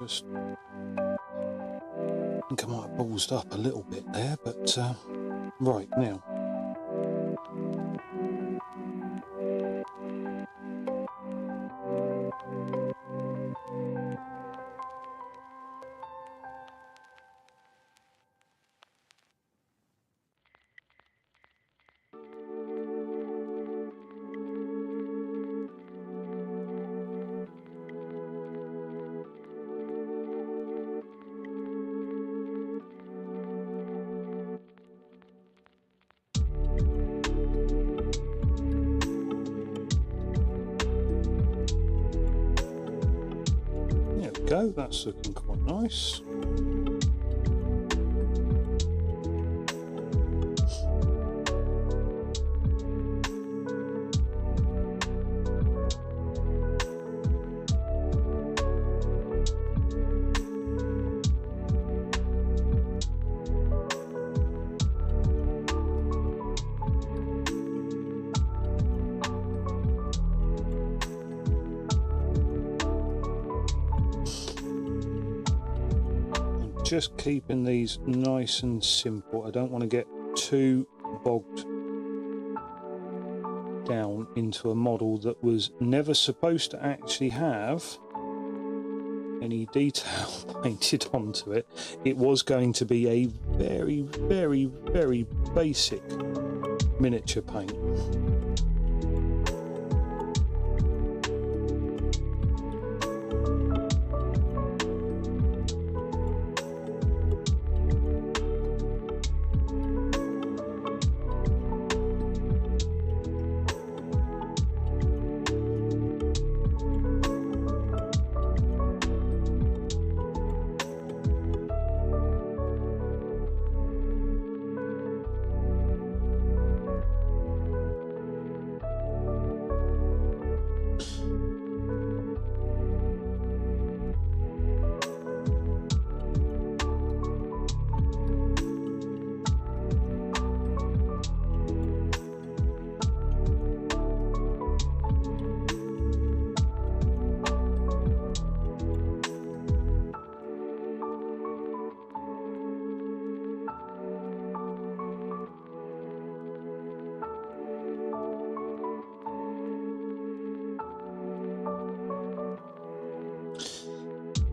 I think I might have ballsed up a little bit there, but right now. Go, that's looking quite nice. just keeping these nice and simple. I don't want to get too bogged down into a model that was never supposed to actually have any detail painted onto it. It was going to be a very, very, very basic miniature paint.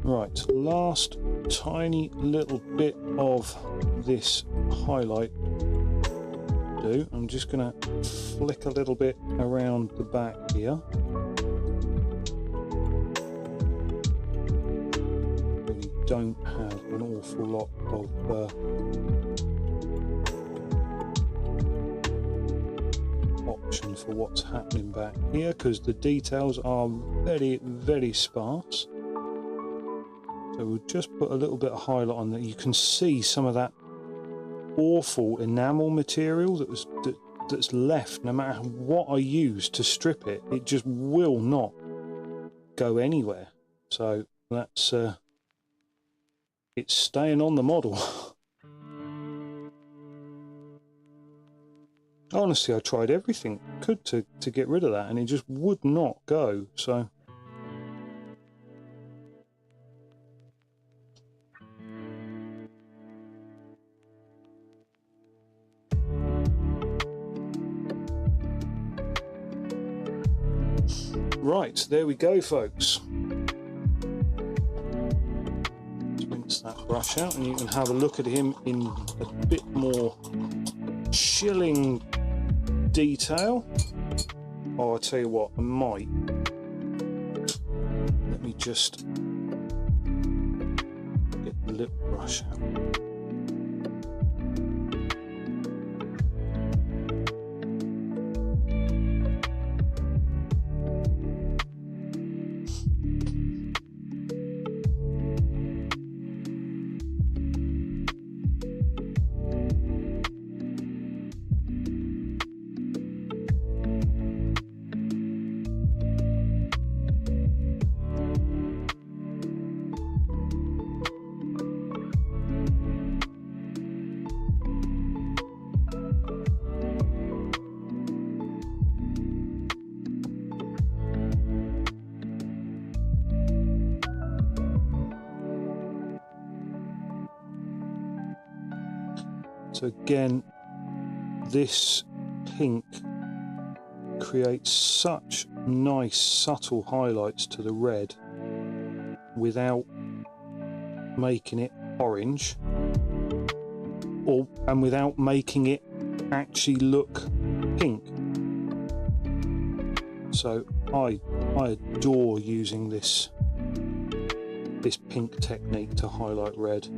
Right, last tiny little bit of this highlight do. I'm just going to flick a little bit around the back here. Really don't have an awful lot of option for what's happening back here, because the details are very, very sparse. So we'll just put a little bit of highlight on that. You can see some of that awful enamel material that's left. No matter what I use to strip it, it just will not go anywhere. So that's it's staying on the model. Honestly, I tried everything I could to get rid of that, and it just would not go. So right, there we go, folks. Rinse that brush out and you can have a look at him in a bit more chilling detail. Oh, I'll tell you what, I might. Let me just get the lip brush out. So again, this pink creates such nice subtle highlights to the red without making it orange, and without making it actually look pink. So I adore using this pink technique to highlight red.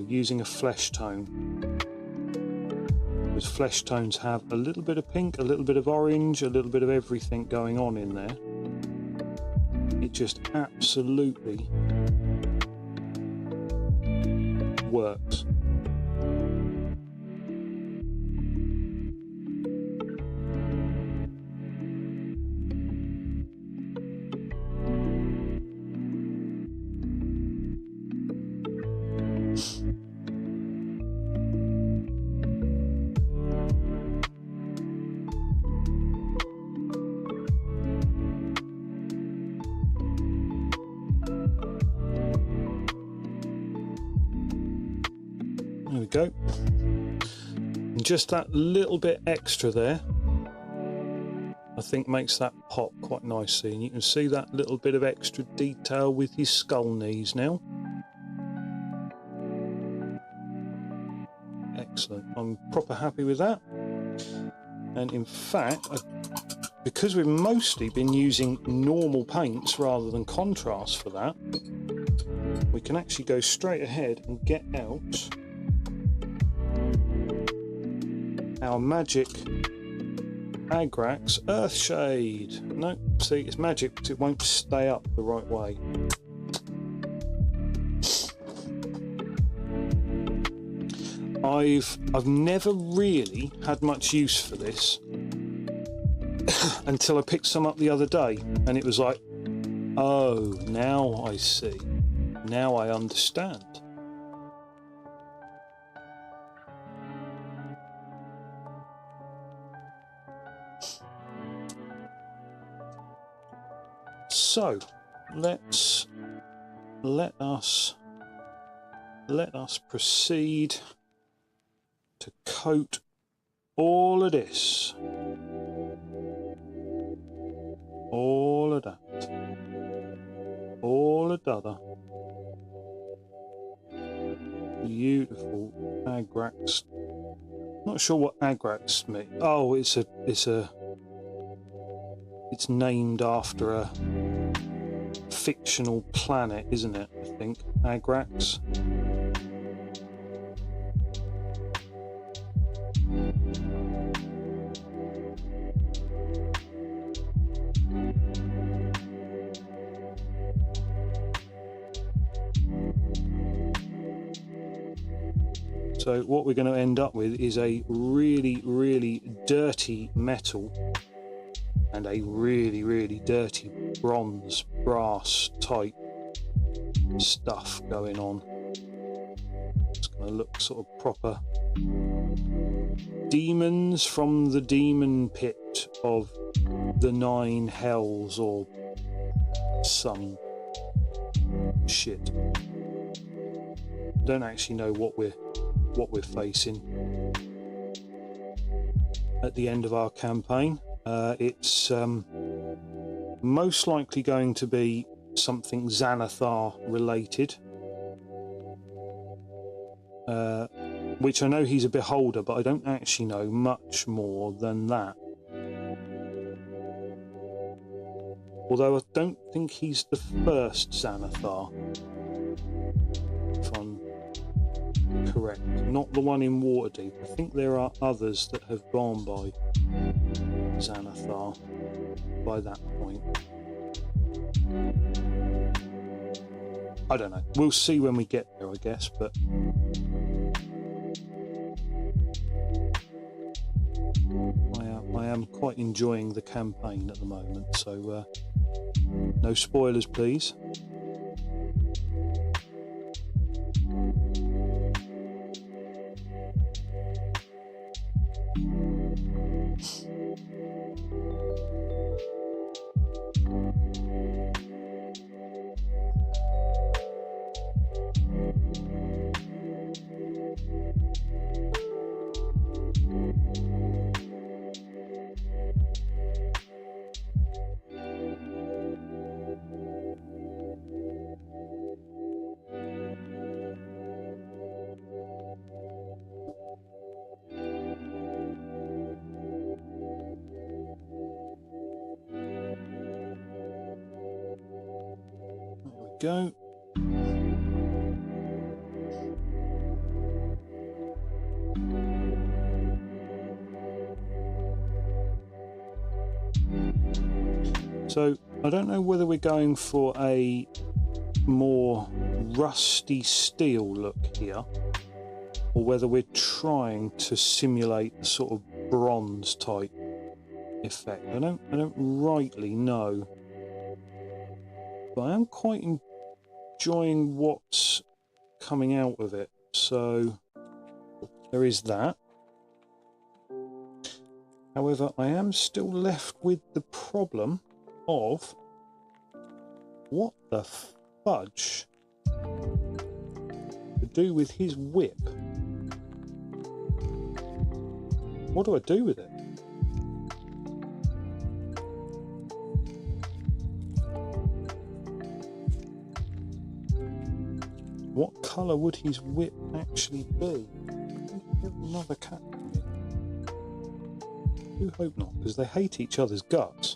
Using a flesh tone, because flesh tones have a little bit of pink, a little bit of orange, a little bit of everything going on in there. It just absolutely works. just that little bit extra there, I think makes that pop quite nicely. And you can see that little bit of extra detail with his skull knees now. Excellent. I'm proper happy with that. And in fact, because we've mostly been using normal paints rather than contrast for that, we can actually go straight ahead and get out our magic Agrax Earthshade. No, see, it's magic, but it won't stay up the right way. I've never really had much use for this until I picked some up the other day, and it was like, oh, now I see. Now I understand. So let us proceed to coat all of this, all of that, all of the other beautiful Agrax. Not sure what Agrax means. Oh, it's named after a fictional planet, isn't it? I think Agrax. So what we're going to end up with is a really, really dirty metal and a really, really dirty bronze, brass type stuff going on. It's going to look sort of proper demons from the demon pit of the 9 hells or some shit. Don't actually know what we're facing at the end of our campaign. It's most likely going to be something Xanathar related, which I know he's a beholder, but I don't actually know much more than that. Although I don't think he's the first Xanathar, if I'm correct. Not the one in Waterdeep. I think there are others that have gone by Xanathar by that point. I don't know. We'll see when we get there, I guess, but I am quite enjoying the campaign at the moment, so no spoilers, please. Go. So I don't know whether we're going for a more rusty steel look here, or whether we're trying to simulate the sort of bronze type effect. I don't rightly know. But I am quite enjoying what's coming out of it. So there is that. However, I am still left with the problem of what the fudge to do with his whip. What do I do with it? What colour would his whip actually be? Another cat from me. I do hope not, because they hate each other's guts.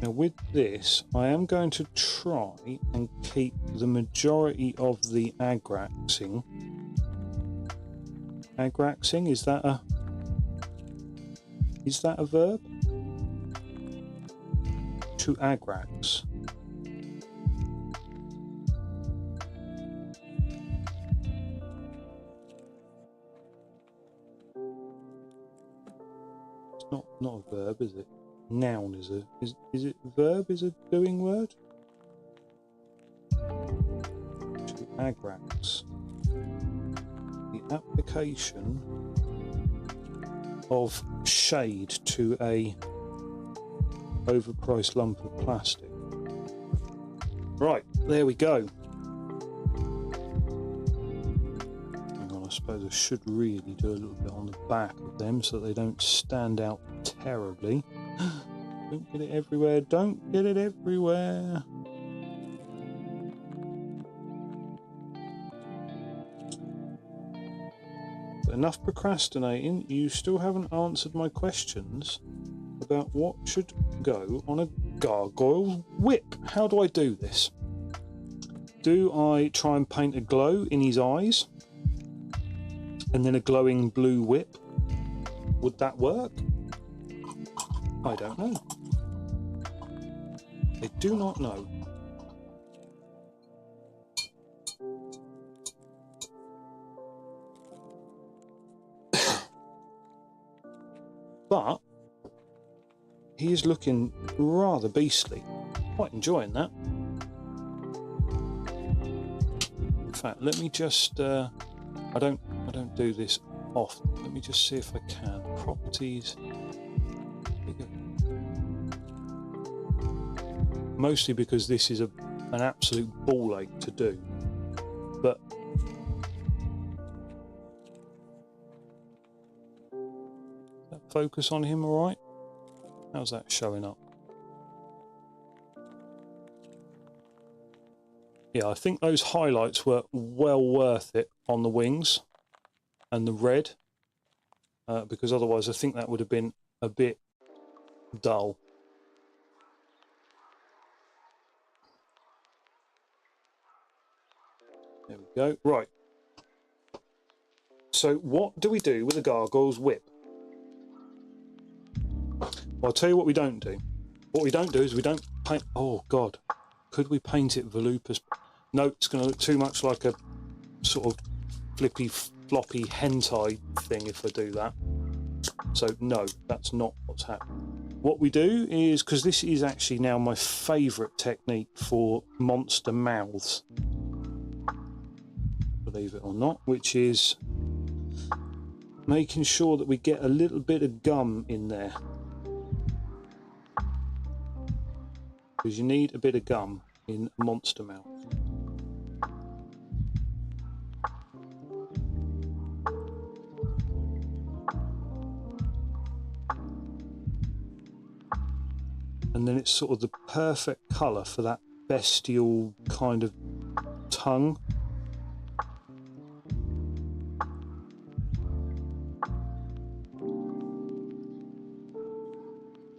Now with this, I am going to try and keep the majority of the agraxing. Agraxing, is that a verb? To agrax. It's not a verb, is it? Noun is it verb is a doing word? To agrax. The application of shade to a overpriced lump of plastic. Right, there we go. Hang on, I suppose I should really do a little bit on the back of them so they don't stand out terribly. Don't get it everywhere, don't get it everywhere. But enough procrastinating, you still haven't answered my questions about what should go on a gargoyle whip. How do I do this? Do I try and paint a glow in his eyes and then a glowing blue whip? Would that work? I don't know. I do not know. But he is looking rather beastly. Quite enjoying that. In fact, let me just I don't do this often. Let me just see if I can. Properties. Mostly because this is an absolute ball ache to do. But that focus on him all right? How's that showing up? Yeah, I think those highlights were well worth it on the wings and the red, because otherwise I think that would have been a bit dull. There we go. Right. So what do we do with a gargoyle's whip? Well, I'll tell you what we don't do. What we don't do is we don't paint... Oh, God. Could we paint it volupus? No, it's going to look too much like a sort of flippy, floppy hentai thing if I do that. So, no, that's not what's happening. What we do is, because this is actually now my favourite technique for monster mouths, believe it or not, which is making sure that we get a little bit of gum in there. Because you need a bit of gum in a monster mouth. And then it's sort of the perfect colour for that bestial kind of tongue.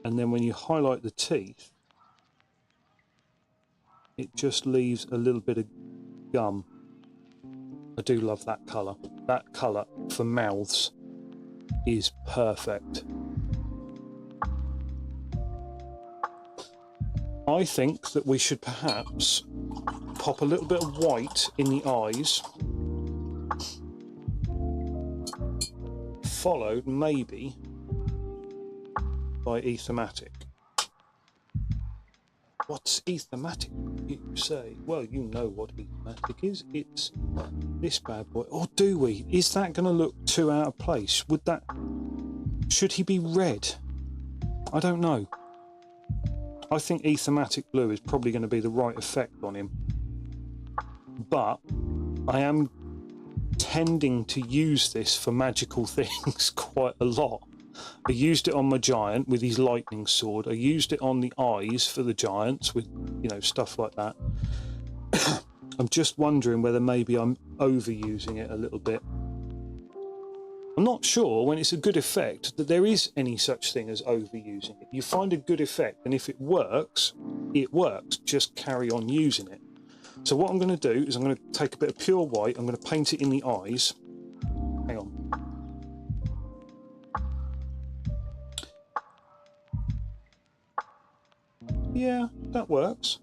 And then when you highlight the teeth, it just leaves a little bit of gum. I do love that colour. That colour for mouths is perfect. I think that we should perhaps pop a little bit of white in the eyes, followed maybe by Aethematic. What's Aethematic, you say? Well, you know what Aethematic is. It's this bad boy. Or do we? Is that going to look too out of place? Would that... Should he be red? I don't know. I think Aethermatic Blue is probably going to be the right effect on him. But I am tending to use this for magical things quite a lot. I used it on my giant with his lightning sword. I used it on the eyes for the giants with, you know, stuff like that. I'm just wondering whether maybe I'm overusing it a little bit. I'm not sure when it's a good effect that there is any such thing as overusing it. You find a good effect, and if it works, it works. Just carry on using it. So what I'm going to do is I'm going to take a bit of pure white. I'm going to paint it in the eyes. Hang on. Yeah, that works.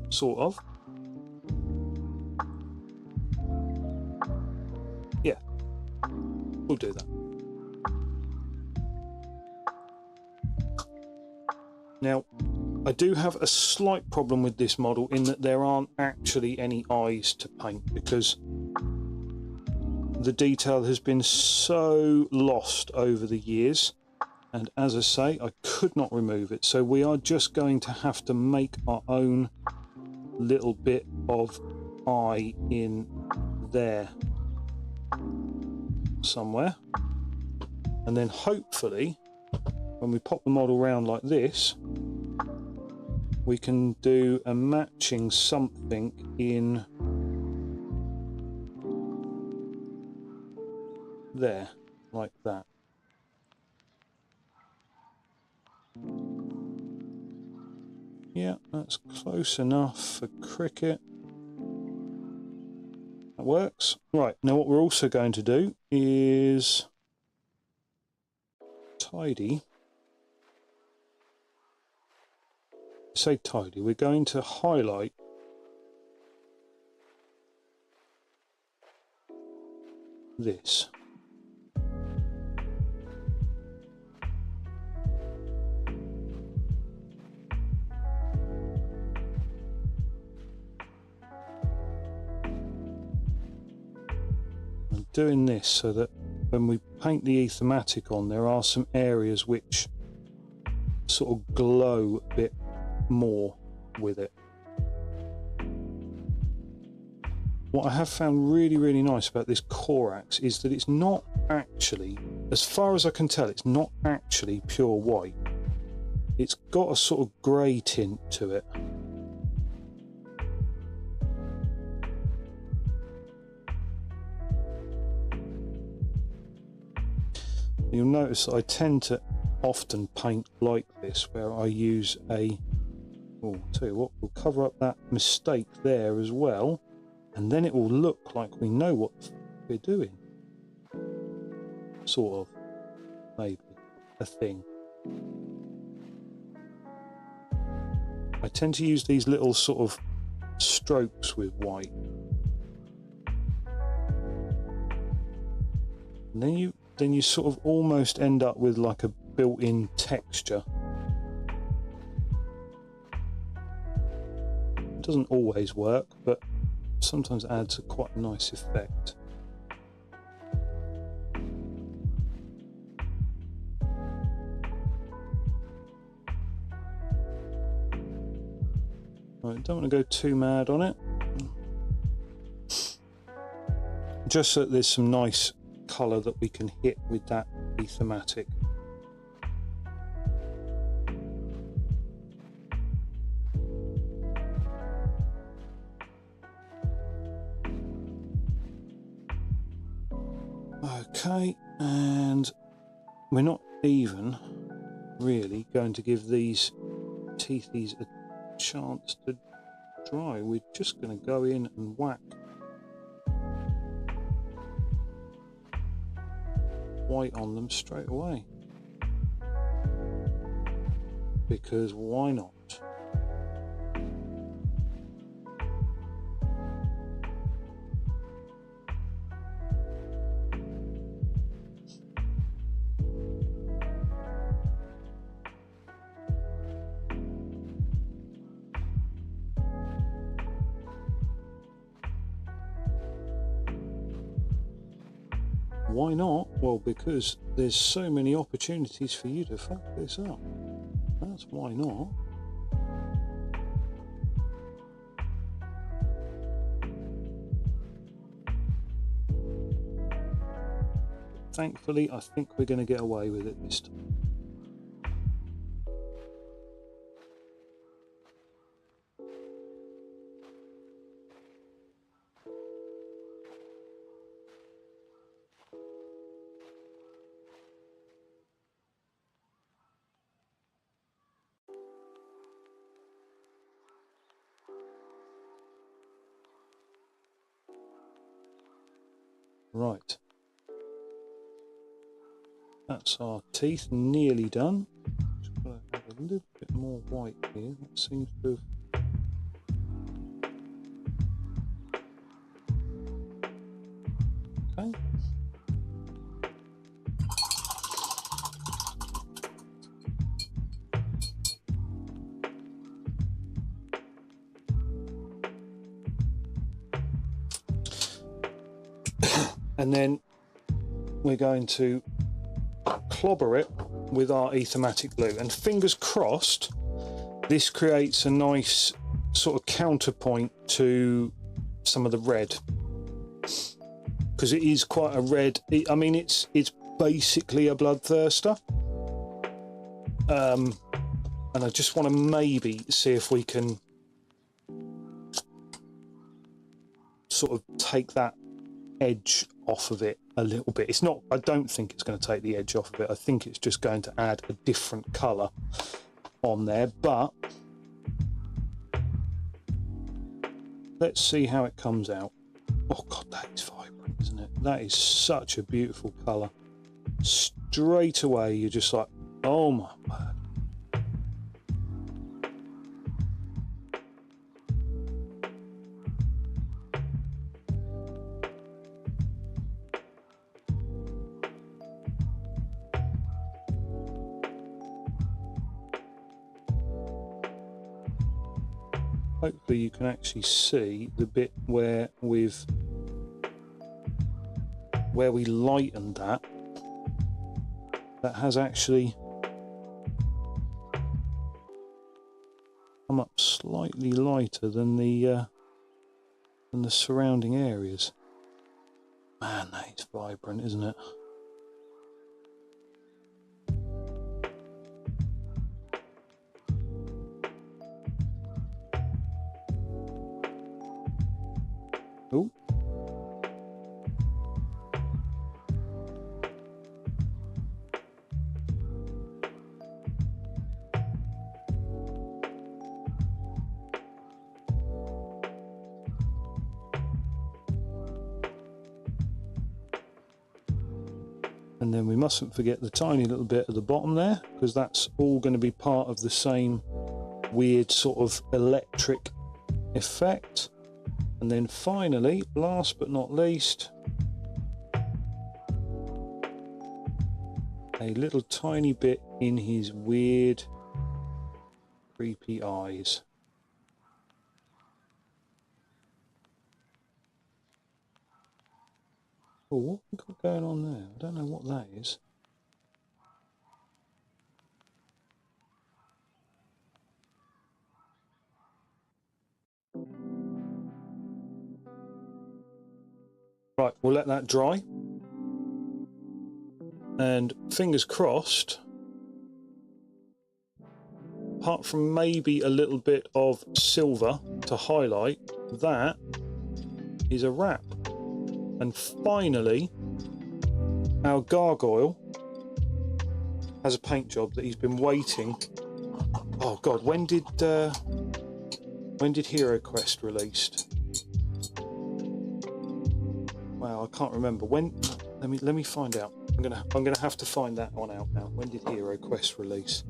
Sort of. Yeah, we'll do that. Now, I do have a slight problem with this model in that there aren't actually any eyes to paint because the detail has been so lost over the years. And as I say, I could not remove it. So we are just going to have to make our own little bit of eye in there somewhere. And then hopefully, when we pop the model around like this, we can do a matching something in there, like that. Yeah, that's close enough for cricket. That works. Right, now what we're also going to do is tidy. Say tidy, we're going to highlight this. I'm doing this so that when we paint the Aethermatic on, there are some areas which sort of glow a bit more with it. What I have found really nice about this Corax is that it's not actually, as far as I can tell, it's not actually pure white. It's got a sort of grey tint to it. You'll notice that I tend to often paint like this, where I use a, oh, I'll tell you what, we'll cover up that mistake there as well, and then it will look like we know what we're doing. Sort of, maybe, a thing. I tend to use these little sort of strokes with white. And then you sort of almost end up with like a built-in texture. It doesn't always work, but sometimes adds quite a nice effect. Right, don't want to go too mad on it. Just so that there's some nice colour that we can hit with that Aethermatic. Okay, and we're not even really going to give these teethies a chance to dry. We're just going to go in and whack white on them straight away, because why not? Why not? Well, because there's so many opportunities for you to fuck this up. That's why not. thankfully, I think we're going to get away with it this time. Right. That's our teeth nearly done. Just got to have a little bit more white here. That seems to have... Okay. And then we're going to clobber it with our Aethermatic glue, and fingers crossed this creates a nice sort of counterpoint to some of the red, because it is quite a red. I mean, it's basically a bloodthirster, and I just want to maybe see if we can sort of take that edge off of it a little bit. It's not, I don't think it's going to take the edge off of it. I think it's just going to add a different colour on there, but let's see how it comes out. Oh god, that is vibrant, isn't it? That is such a beautiful colour. Straight away you're just like, oh my word. Hopefully you can actually see the bit where we lightened that has actually come up slightly lighter than the surrounding areas. Man, that is vibrant, isn't it? Oh. And then we mustn't forget the tiny little bit at the bottom there, because that's all going to be part of the same weird sort of electric effect. And then finally, last but not least, a little tiny bit in his weird, creepy eyes. Oh, what have we got going on there? I don't know what that is. Right, we'll let that dry. And fingers crossed, apart from maybe a little bit of silver to highlight, that is a wrap. And finally, our gargoyle has a paint job that he's been waiting. Oh God, when did Hero Quest released? Wow, I can't remember when. Let me find out. I'm gonna have to find that one out now. When did Hero Quest release?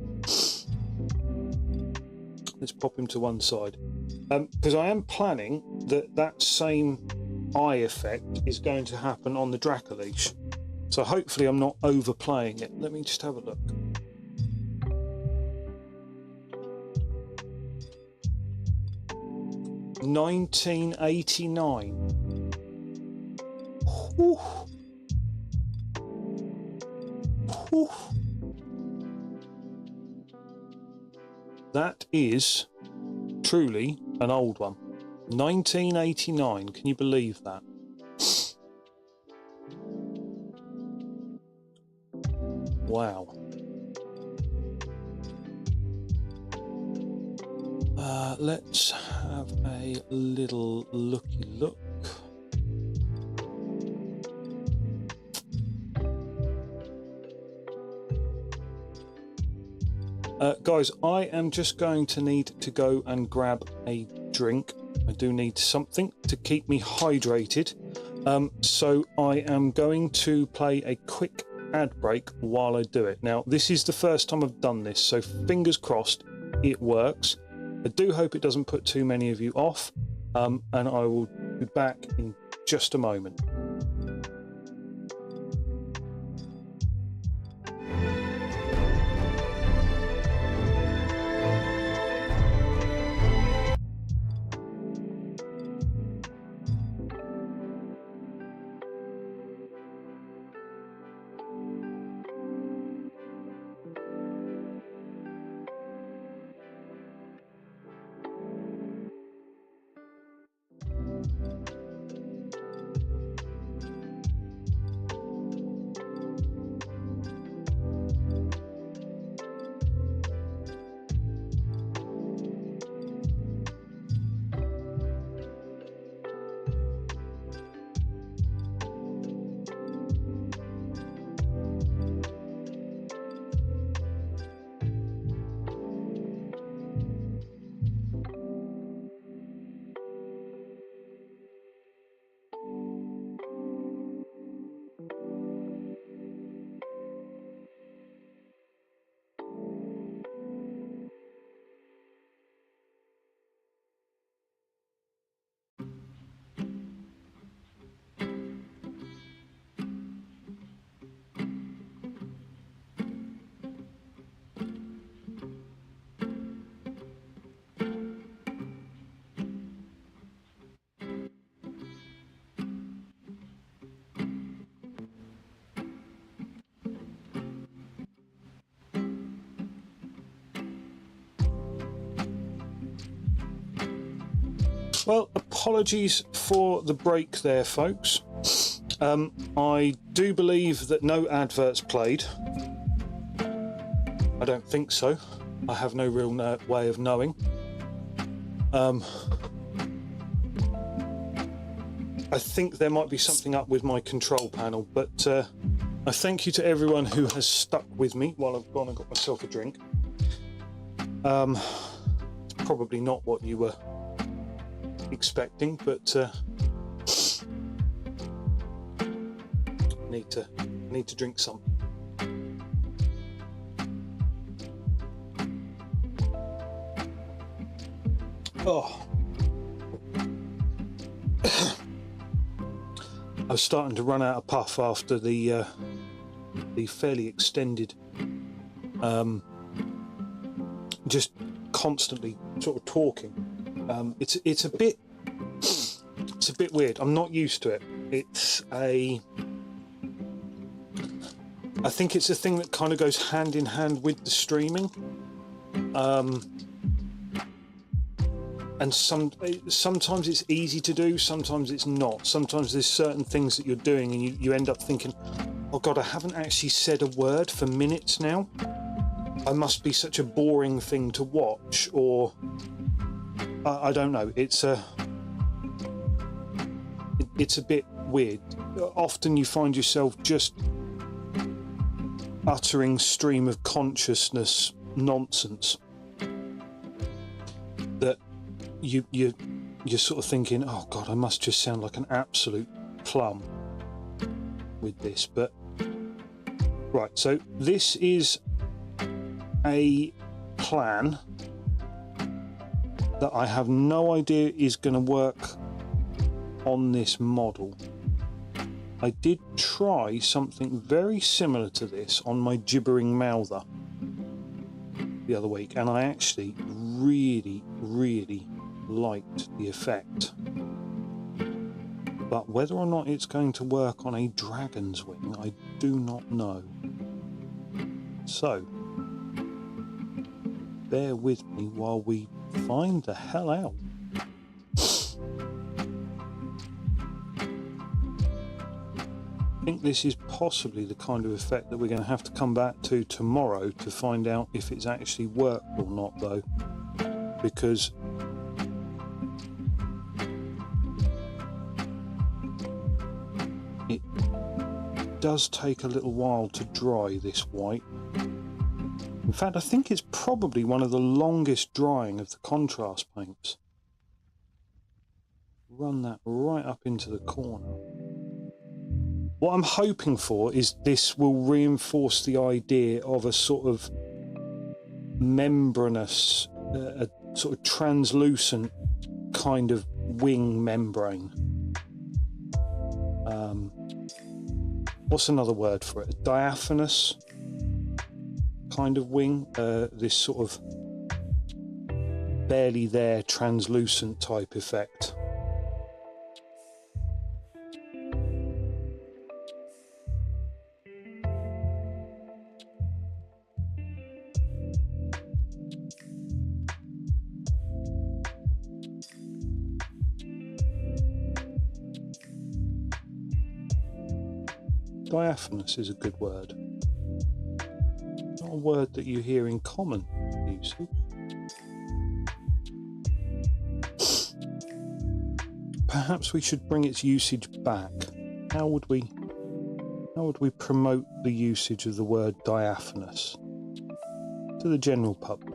Let's pop him to one side, because I am planning that same eye effect is going to happen on the Dracolich. So hopefully I'm not overplaying it. Let me just have a look. $19.89. Whew. Whew. That is truly an old one. 1989. Can you believe that? Wow. Let's have a little looky look. Guys, I am just going to need to go and grab a drink. I do need something to keep me hydrated. So I am going to play a quick ad break while I do it. Now, this is the first time I've done this, so fingers crossed it works. I do hope it doesn't put too many of you off, and I will be back in just a moment. Well, apologies for the break there, folks. I do believe that no adverts played. I don't think so. I have no real way of knowing. I think there might be something up with my control panel, but I thank you to everyone who has stuck with me while I've gone and got myself a drink. It's probably not what you were expecting, but need to drink some. Oh, I was starting to run out of puff after the fairly extended, just constantly sort of talking. It's a bit weird. I'm not used to it. I think it's a thing that kind of goes hand in hand with the streaming. And sometimes it's easy to do, sometimes it's not. Sometimes there's certain things that you're doing and you end up thinking, oh God, I haven't actually said a word for minutes now. I must be such a boring thing to watch, or I don't know. It's a bit weird. Often you find yourself just uttering stream of consciousness nonsense that you're sort of thinking, oh God, I must just sound like an absolute plum with this. But right, so this is a plan that I have no idea is going to work on this model. I did try something very similar to this on my gibbering mouther the other week, and I actually really liked the effect. But whether or not it's going to work on a dragon's wing, I do not know. So bear with me while we find the hell out. I think this is possibly the kind of effect that we're going to have to come back to tomorrow to find out if it's actually worked or not, though, because it does take a little while to dry this white. In fact, I think it's probably one of the longest drying of the contrast paints. Run that right up into the corner. What I'm hoping for is this will reinforce the idea of a sort of membranous, a sort of translucent kind of wing membrane. What's another word for it? A diaphanous kind of wing. This sort of barely there translucent type effect. Diaphanous is a good word. Not a word that you hear in common usage. Perhaps we should bring its usage back. How would we promote the usage of the word diaphanous to the general public?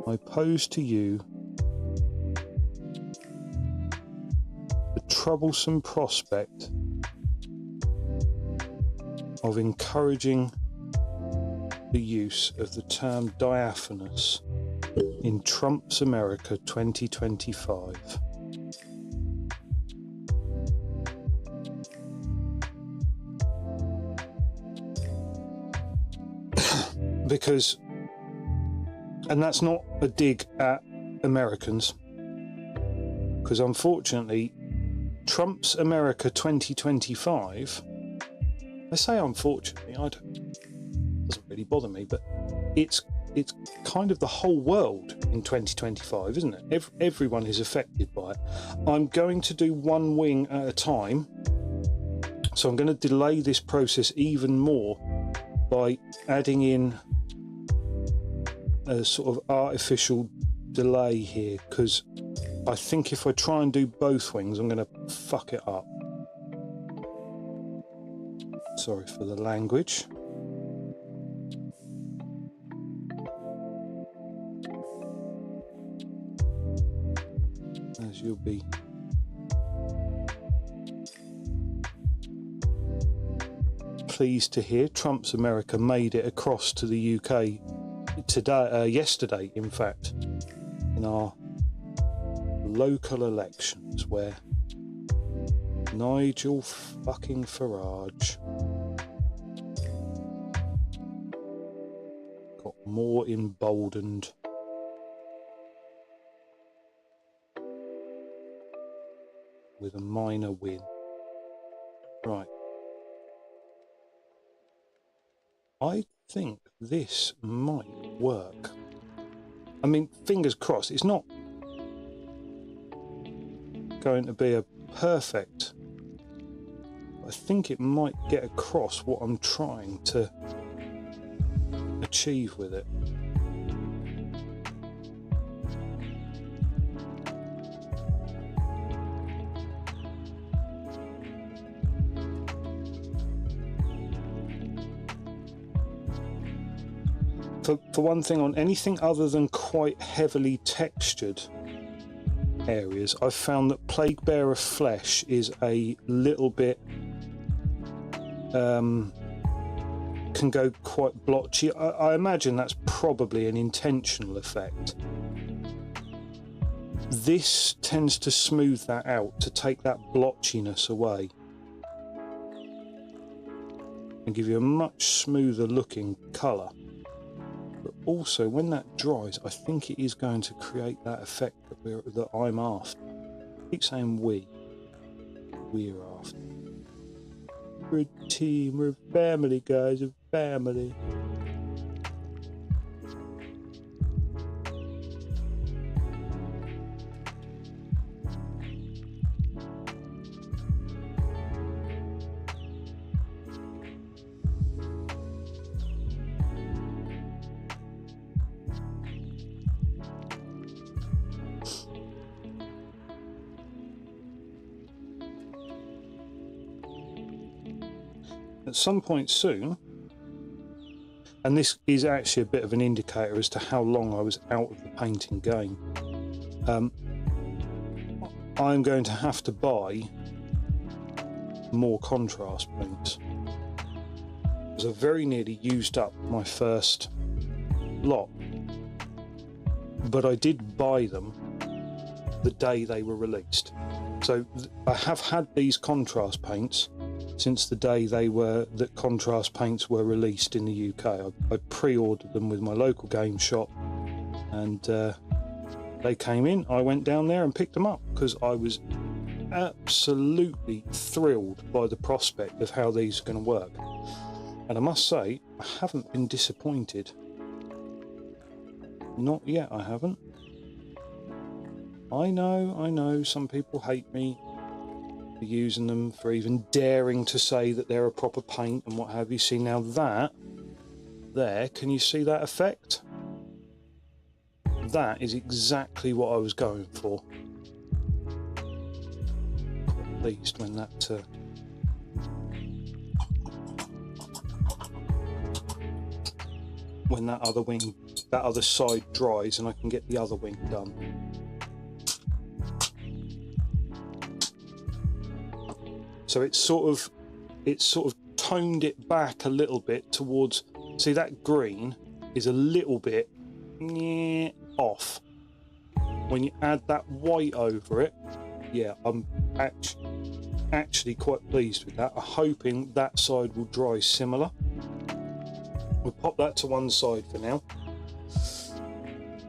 I pose to you the troublesome prospect of encouraging the use of the term diaphanous in Trump's America 2025. Because, and that's not a dig at Americans, because unfortunately Trump's America 2025, I say unfortunately, it doesn't really bother me, but it's kind of the whole world in 2025, isn't it? Everyone is affected by it. I'm going to do one wing at a time, so I'm going to delay this process even more by adding in a sort of artificial delay here, because I think if I try and do both wings, I'm going to fuck it up. Sorry for the language. As you'll be pleased to hear, Trump's America made it across to the UK today, yesterday, in fact, in our local elections, where Nigel fucking Farage got more emboldened with a minor win. Right. I think this might work. I mean, fingers crossed. It's not going to be a perfect. I think it might get across what I'm trying to achieve with it. For one thing, on anything other than quite heavily textured areas, I've found that Plague Bearer Flesh is a little bit can go quite blotchy. I imagine that's probably an intentional effect. This tends to smooth that out, to take that blotchiness away and give you a much smoother looking colour. But also, when that dries, I think it is going to create that effect that I'm after. I keep saying we're after. We're a team, we're a family, guys, a family. at some point soon, and this is actually a bit of an indicator as to how long I was out of the painting game, I'm going to have to buy more contrast paints, because I very nearly used up my first lot, but I did buy them the day they were released. So I have had these contrast paints since the day that contrast paints were released in the UK. I pre-ordered them with my local game shop, and they came in. I went down there and picked them up because I was absolutely thrilled by the prospect of how these are going to work. And I must say, I haven't been disappointed. Not yet, I haven't. I know, some people hate me for using them, for even daring to say that they're a proper paint and what have you. See, now that, there, can you see that effect? That is exactly what I was going for. Quite pleased when that that other side dries and I can get the other wing done. So it's sort of toned it back a little bit towards, see, that green is a little bit off. When you add that white over it, yeah, I'm actually quite pleased with that. I'm hoping that side will dry similar. We'll pop that to one side for now.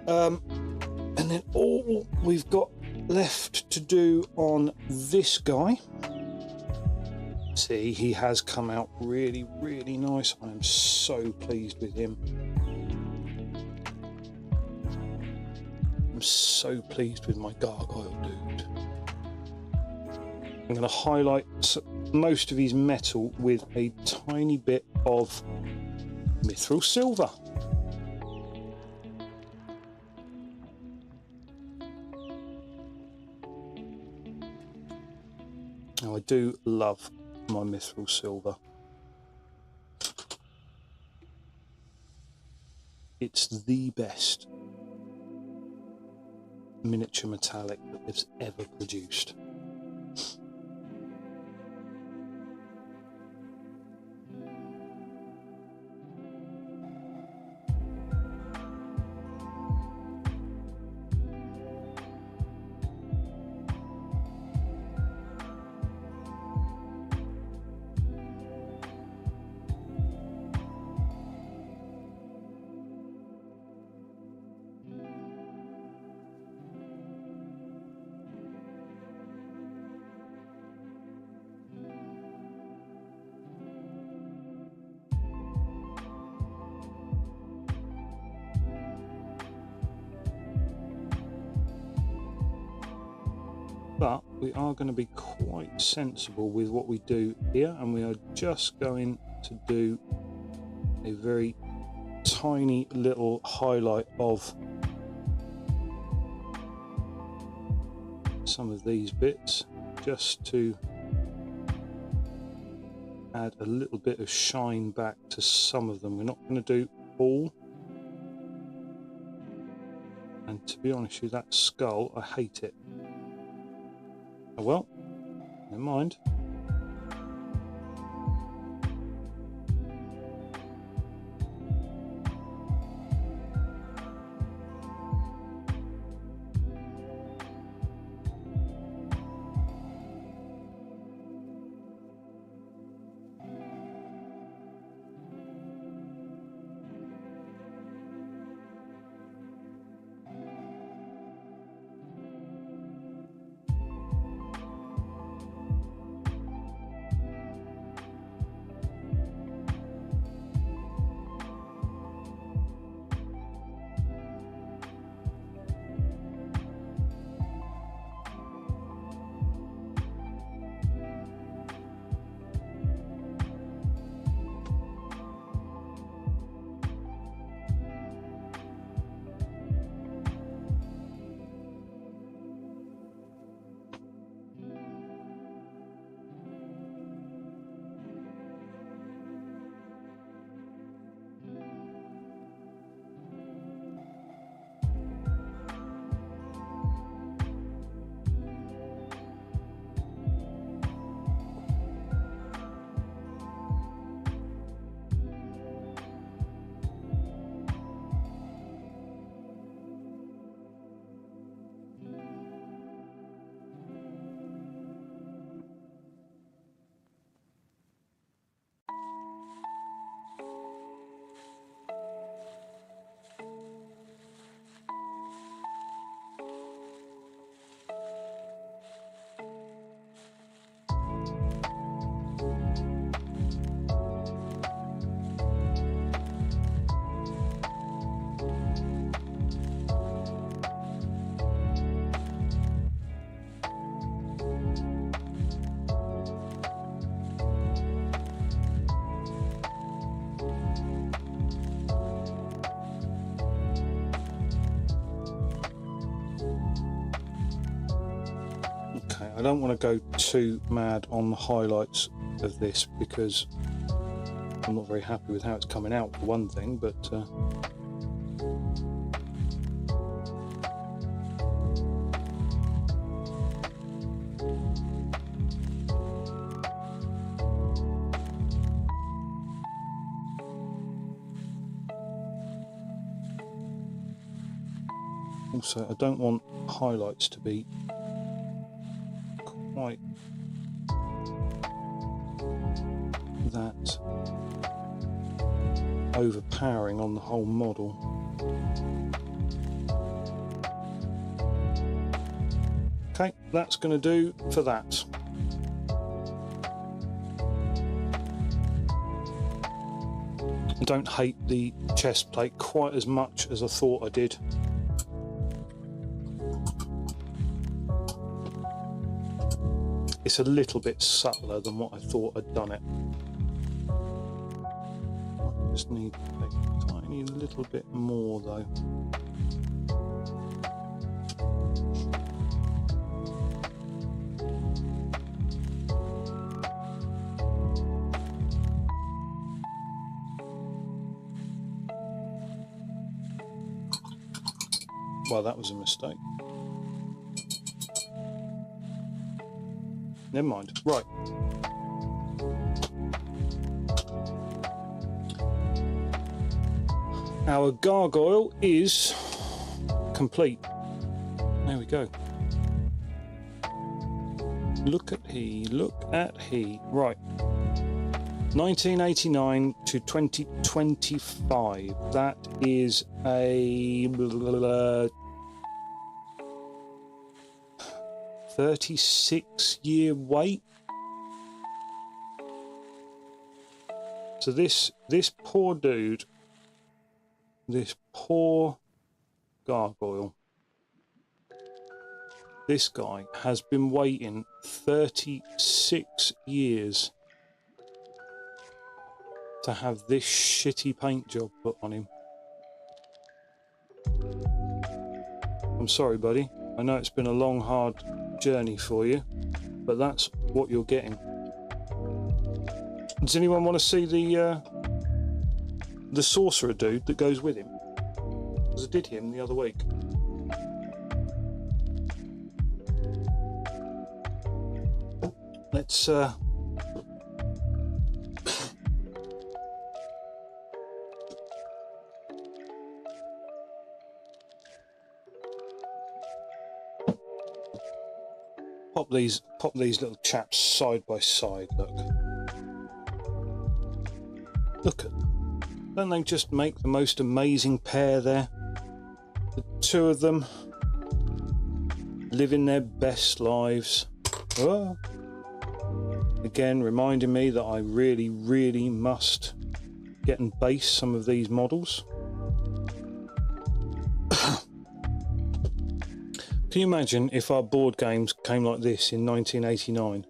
And then all we've got left to do on this guy, see, he has come out really, really nice. I am so pleased with him. I'm so pleased with my gargoyle dude. I'm going to highlight most of his metal with a tiny bit of mithril silver. Now, I do love my mithril silver. It's the best miniature metallic that they've ever produced. But we are going to be quite sensible with what we do here, and we are just going to do a very tiny little highlight of some of these bits, just to add a little bit of shine back to some of them. We're not going to do all, and to be honest with you, that skull, I hate it. Oh well, never mind. I don't want to go too mad on the highlights of this because I'm not very happy with how it's coming out, for one thing, but also I don't want highlights to be quite that overpowering on the whole model. Okay, that's going to do for that. I don't hate the chest plate quite as much as I thought I did. It's a little bit subtler than what I thought I'd done it. I just need a tiny little bit more though. Well, that was a mistake. Never mind. Right. Our gargoyle is complete. There we go. Look at he. Look at he. Right. 1989 to 2025. That is a 36-year wait. So this poor dude, this poor gargoyle, this guy has been waiting 36 years to have this shitty paint job put on him. I'm sorry, buddy. I know it's been a long, hard journey for you, but that's what you're getting. Does anyone want to see the sorcerer dude that goes with him? Because I did him the other week. Let's pop these little chaps side by side. Look at them. Don't they just make the most amazing pair there? The two of them living their best lives. Oh. Again, reminding me that I really, really must get and base some of these models. Can you imagine if our board games came like this in 1989?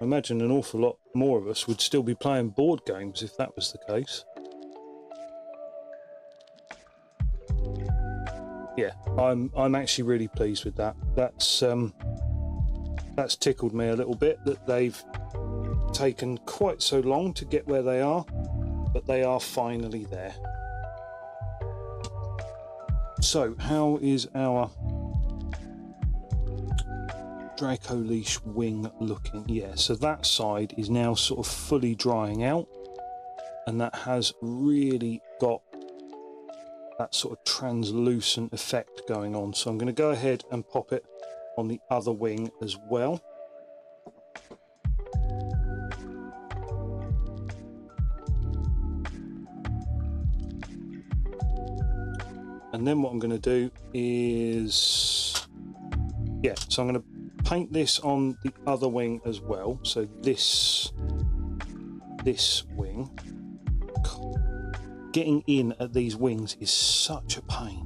I imagine an awful lot more of us would still be playing board games if that was the case. Yeah, I'm actually really pleased with that. That's tickled me a little bit that they've taken quite so long to get where they are, but they are finally there. So, how is our Draco Leash wing looking? Yeah, so that side is now sort of fully drying out, and that has really got that sort of translucent effect going on. So I'm going to go ahead and pop it on the other wing as well. And then what I'm going to do is, yeah, so I'm going to paint this on the other wing as well. So this wing, getting in at these wings is such a pain,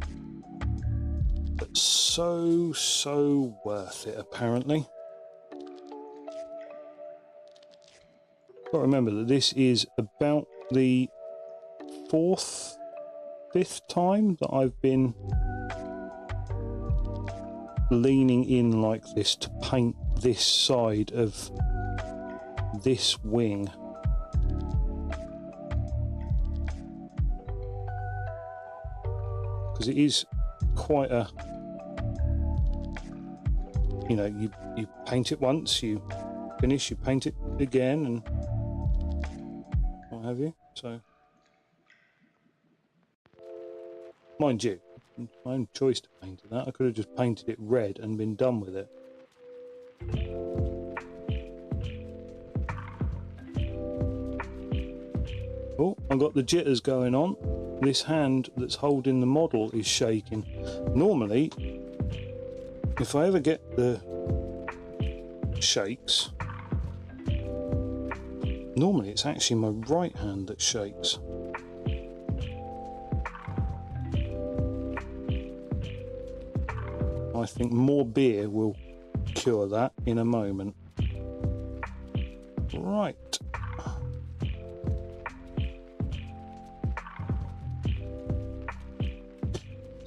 but so worth it apparently. Got to remember that this is about the fifth time that I've been leaning in like this to paint this side of this wing. Because it is quite a, you know, you paint it once, you finish, you paint it again, and what have you. So, mind you, it's my own choice to paint it that. I could have just painted it red and been done with it. Oh, I've got the jitters going on. This hand that's holding the model is shaking. Normally, if I ever get the shakes, normally it's actually my right hand that shakes. I think more beer will cure that in a moment. Right.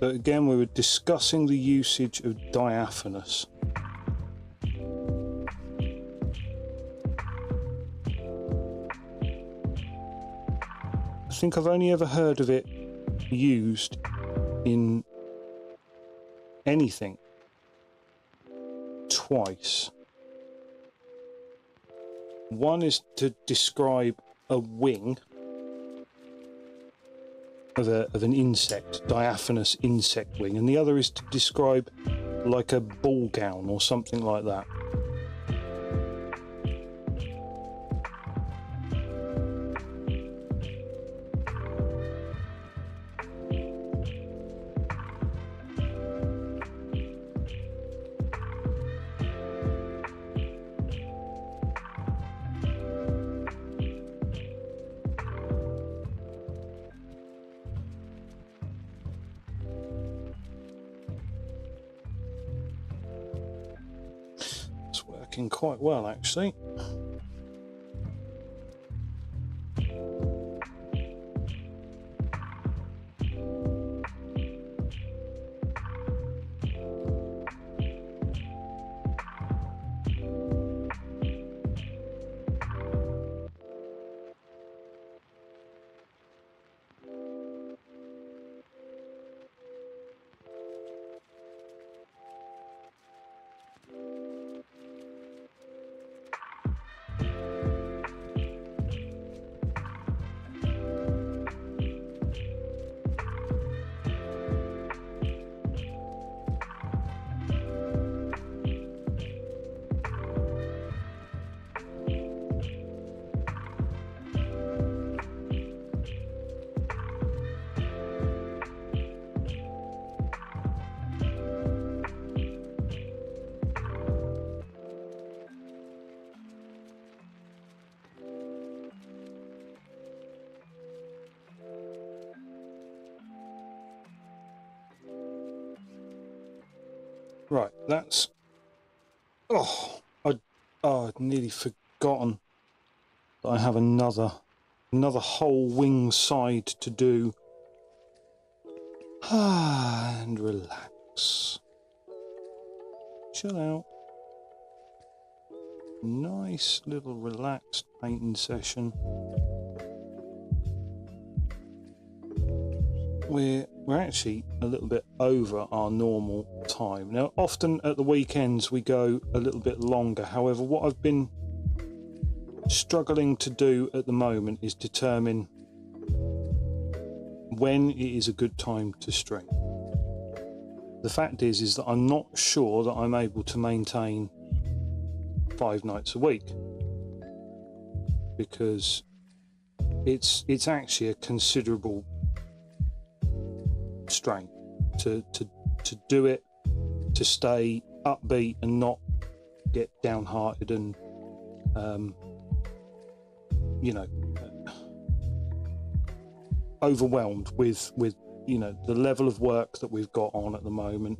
So again, we were discussing the usage of diaphanous. I think I've only ever heard of it used in anything twice. One is to describe a wing of an insect, diaphanous insect wing, and the other is to describe like a ball gown or something like that. Working quite well, actually. Right, that's... I'd nearly forgotten that I have another whole wing side to do. And relax. Chill out. Nice little relaxed painting session. We're actually a little bit over our normal time. Now, often at the weekends we go a little bit longer. However, what I've been struggling to do at the moment is determine when it is a good time to stream. The fact is that I'm not sure that I'm able to maintain 5 nights a week, because it's actually a considerable strain to do it, to stay upbeat and not get downhearted and you know, overwhelmed with you know, the level of work that we've got on at the moment.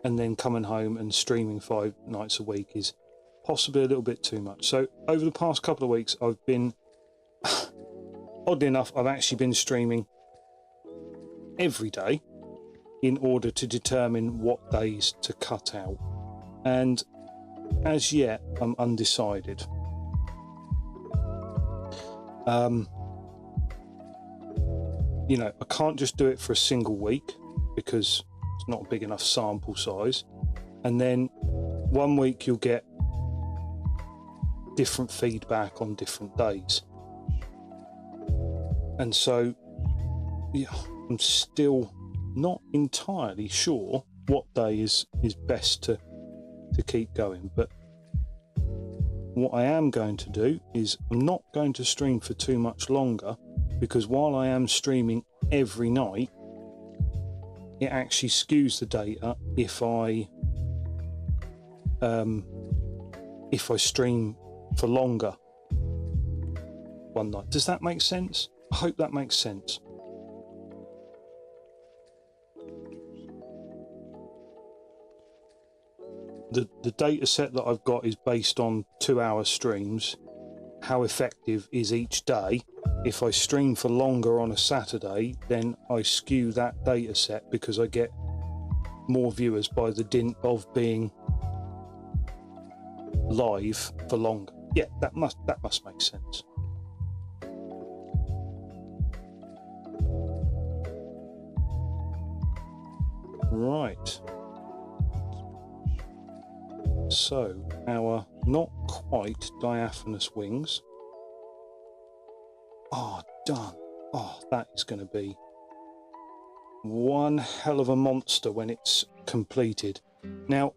And then coming home and streaming 5 nights a week is possibly a little bit too much. So over the past couple of weeks I've been oddly enough, I've actually been streaming every day, in order to determine what days to cut out. And as yet, I'm undecided. You know, I can't just do it for a single week because it's not a big enough sample size. And then one week you'll get different feedback on different days. And so, yeah, I'm still not entirely sure what day is best to keep going. But what I am going to do is I'm not going to stream for too much longer, because while I am streaming every night, it actually skews the data if I stream for longer one night. Does that make sense? I hope that makes sense. The data set that I've got is based on 2-hour streams. How effective is each day? If I stream for longer on a Saturday, then I skew that data set because I get more viewers by the dint of being live for longer. Yeah, that must make sense. Right. So our not quite diaphanous wings are done. Oh, that is going to be one hell of a monster when it's completed. Now,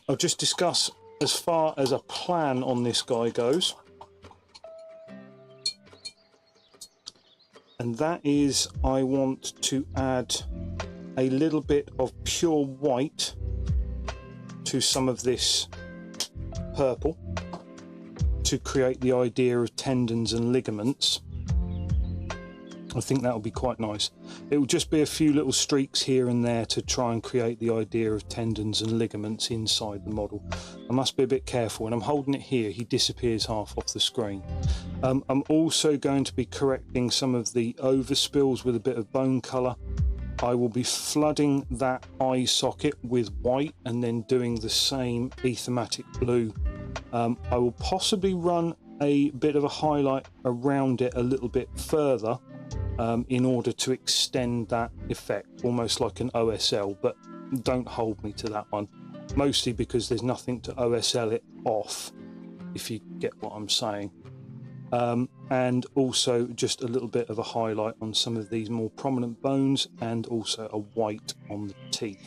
I'll just discuss as far as a plan on this guy goes. And that is, I want to add a little bit of pure white to some of this purple to create the idea of tendons and ligaments. I think that will be quite nice. It will just be a few little streaks here and there to try and create the idea of tendons and ligaments inside the model. I must be a bit careful. When I'm holding it here, he disappears half off the screen. I'm also going to be correcting some of the overspills with a bit of bone colour. I will be flooding that eye socket with white and then doing the same ethematic blue. I will possibly run a bit of a highlight around it a little bit further in order to extend that effect, almost like an OSL, but don't hold me to that one, mostly because there's nothing to OSL it off, if you get what I'm saying. And also just a little bit of a highlight on some of these more prominent bones, and also a white on the teeth.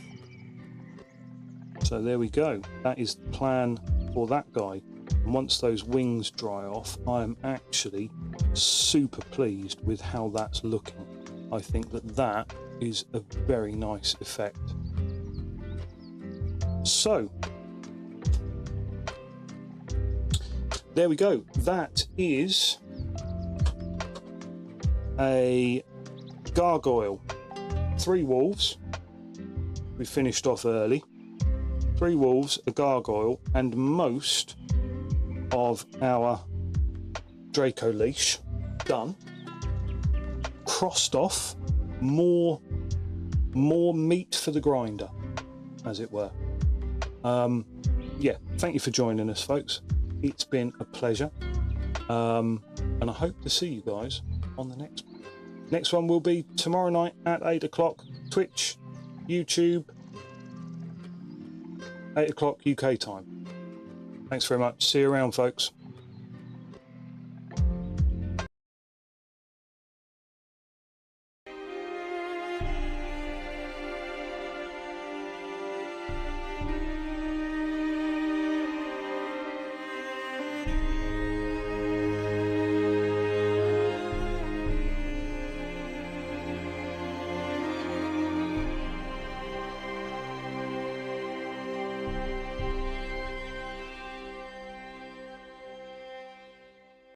So there we go. That is the plan for that guy. And once those wings dry off, I am actually super pleased with how that's looking. I think that that is a very nice effect. So there we go. That is a gargoyle. 3 wolves. We finished off early. 3 wolves, a gargoyle, and most of our Draco leash done. Crossed off. More meat for the grinder, as it were. Yeah, thank you for joining us, folks. It's been a pleasure, and I hope to see you guys on the next one. Next one will be tomorrow night at 8 o'clock, Twitch, YouTube, 8 o'clock UK time. Thanks very much. See you around, folks.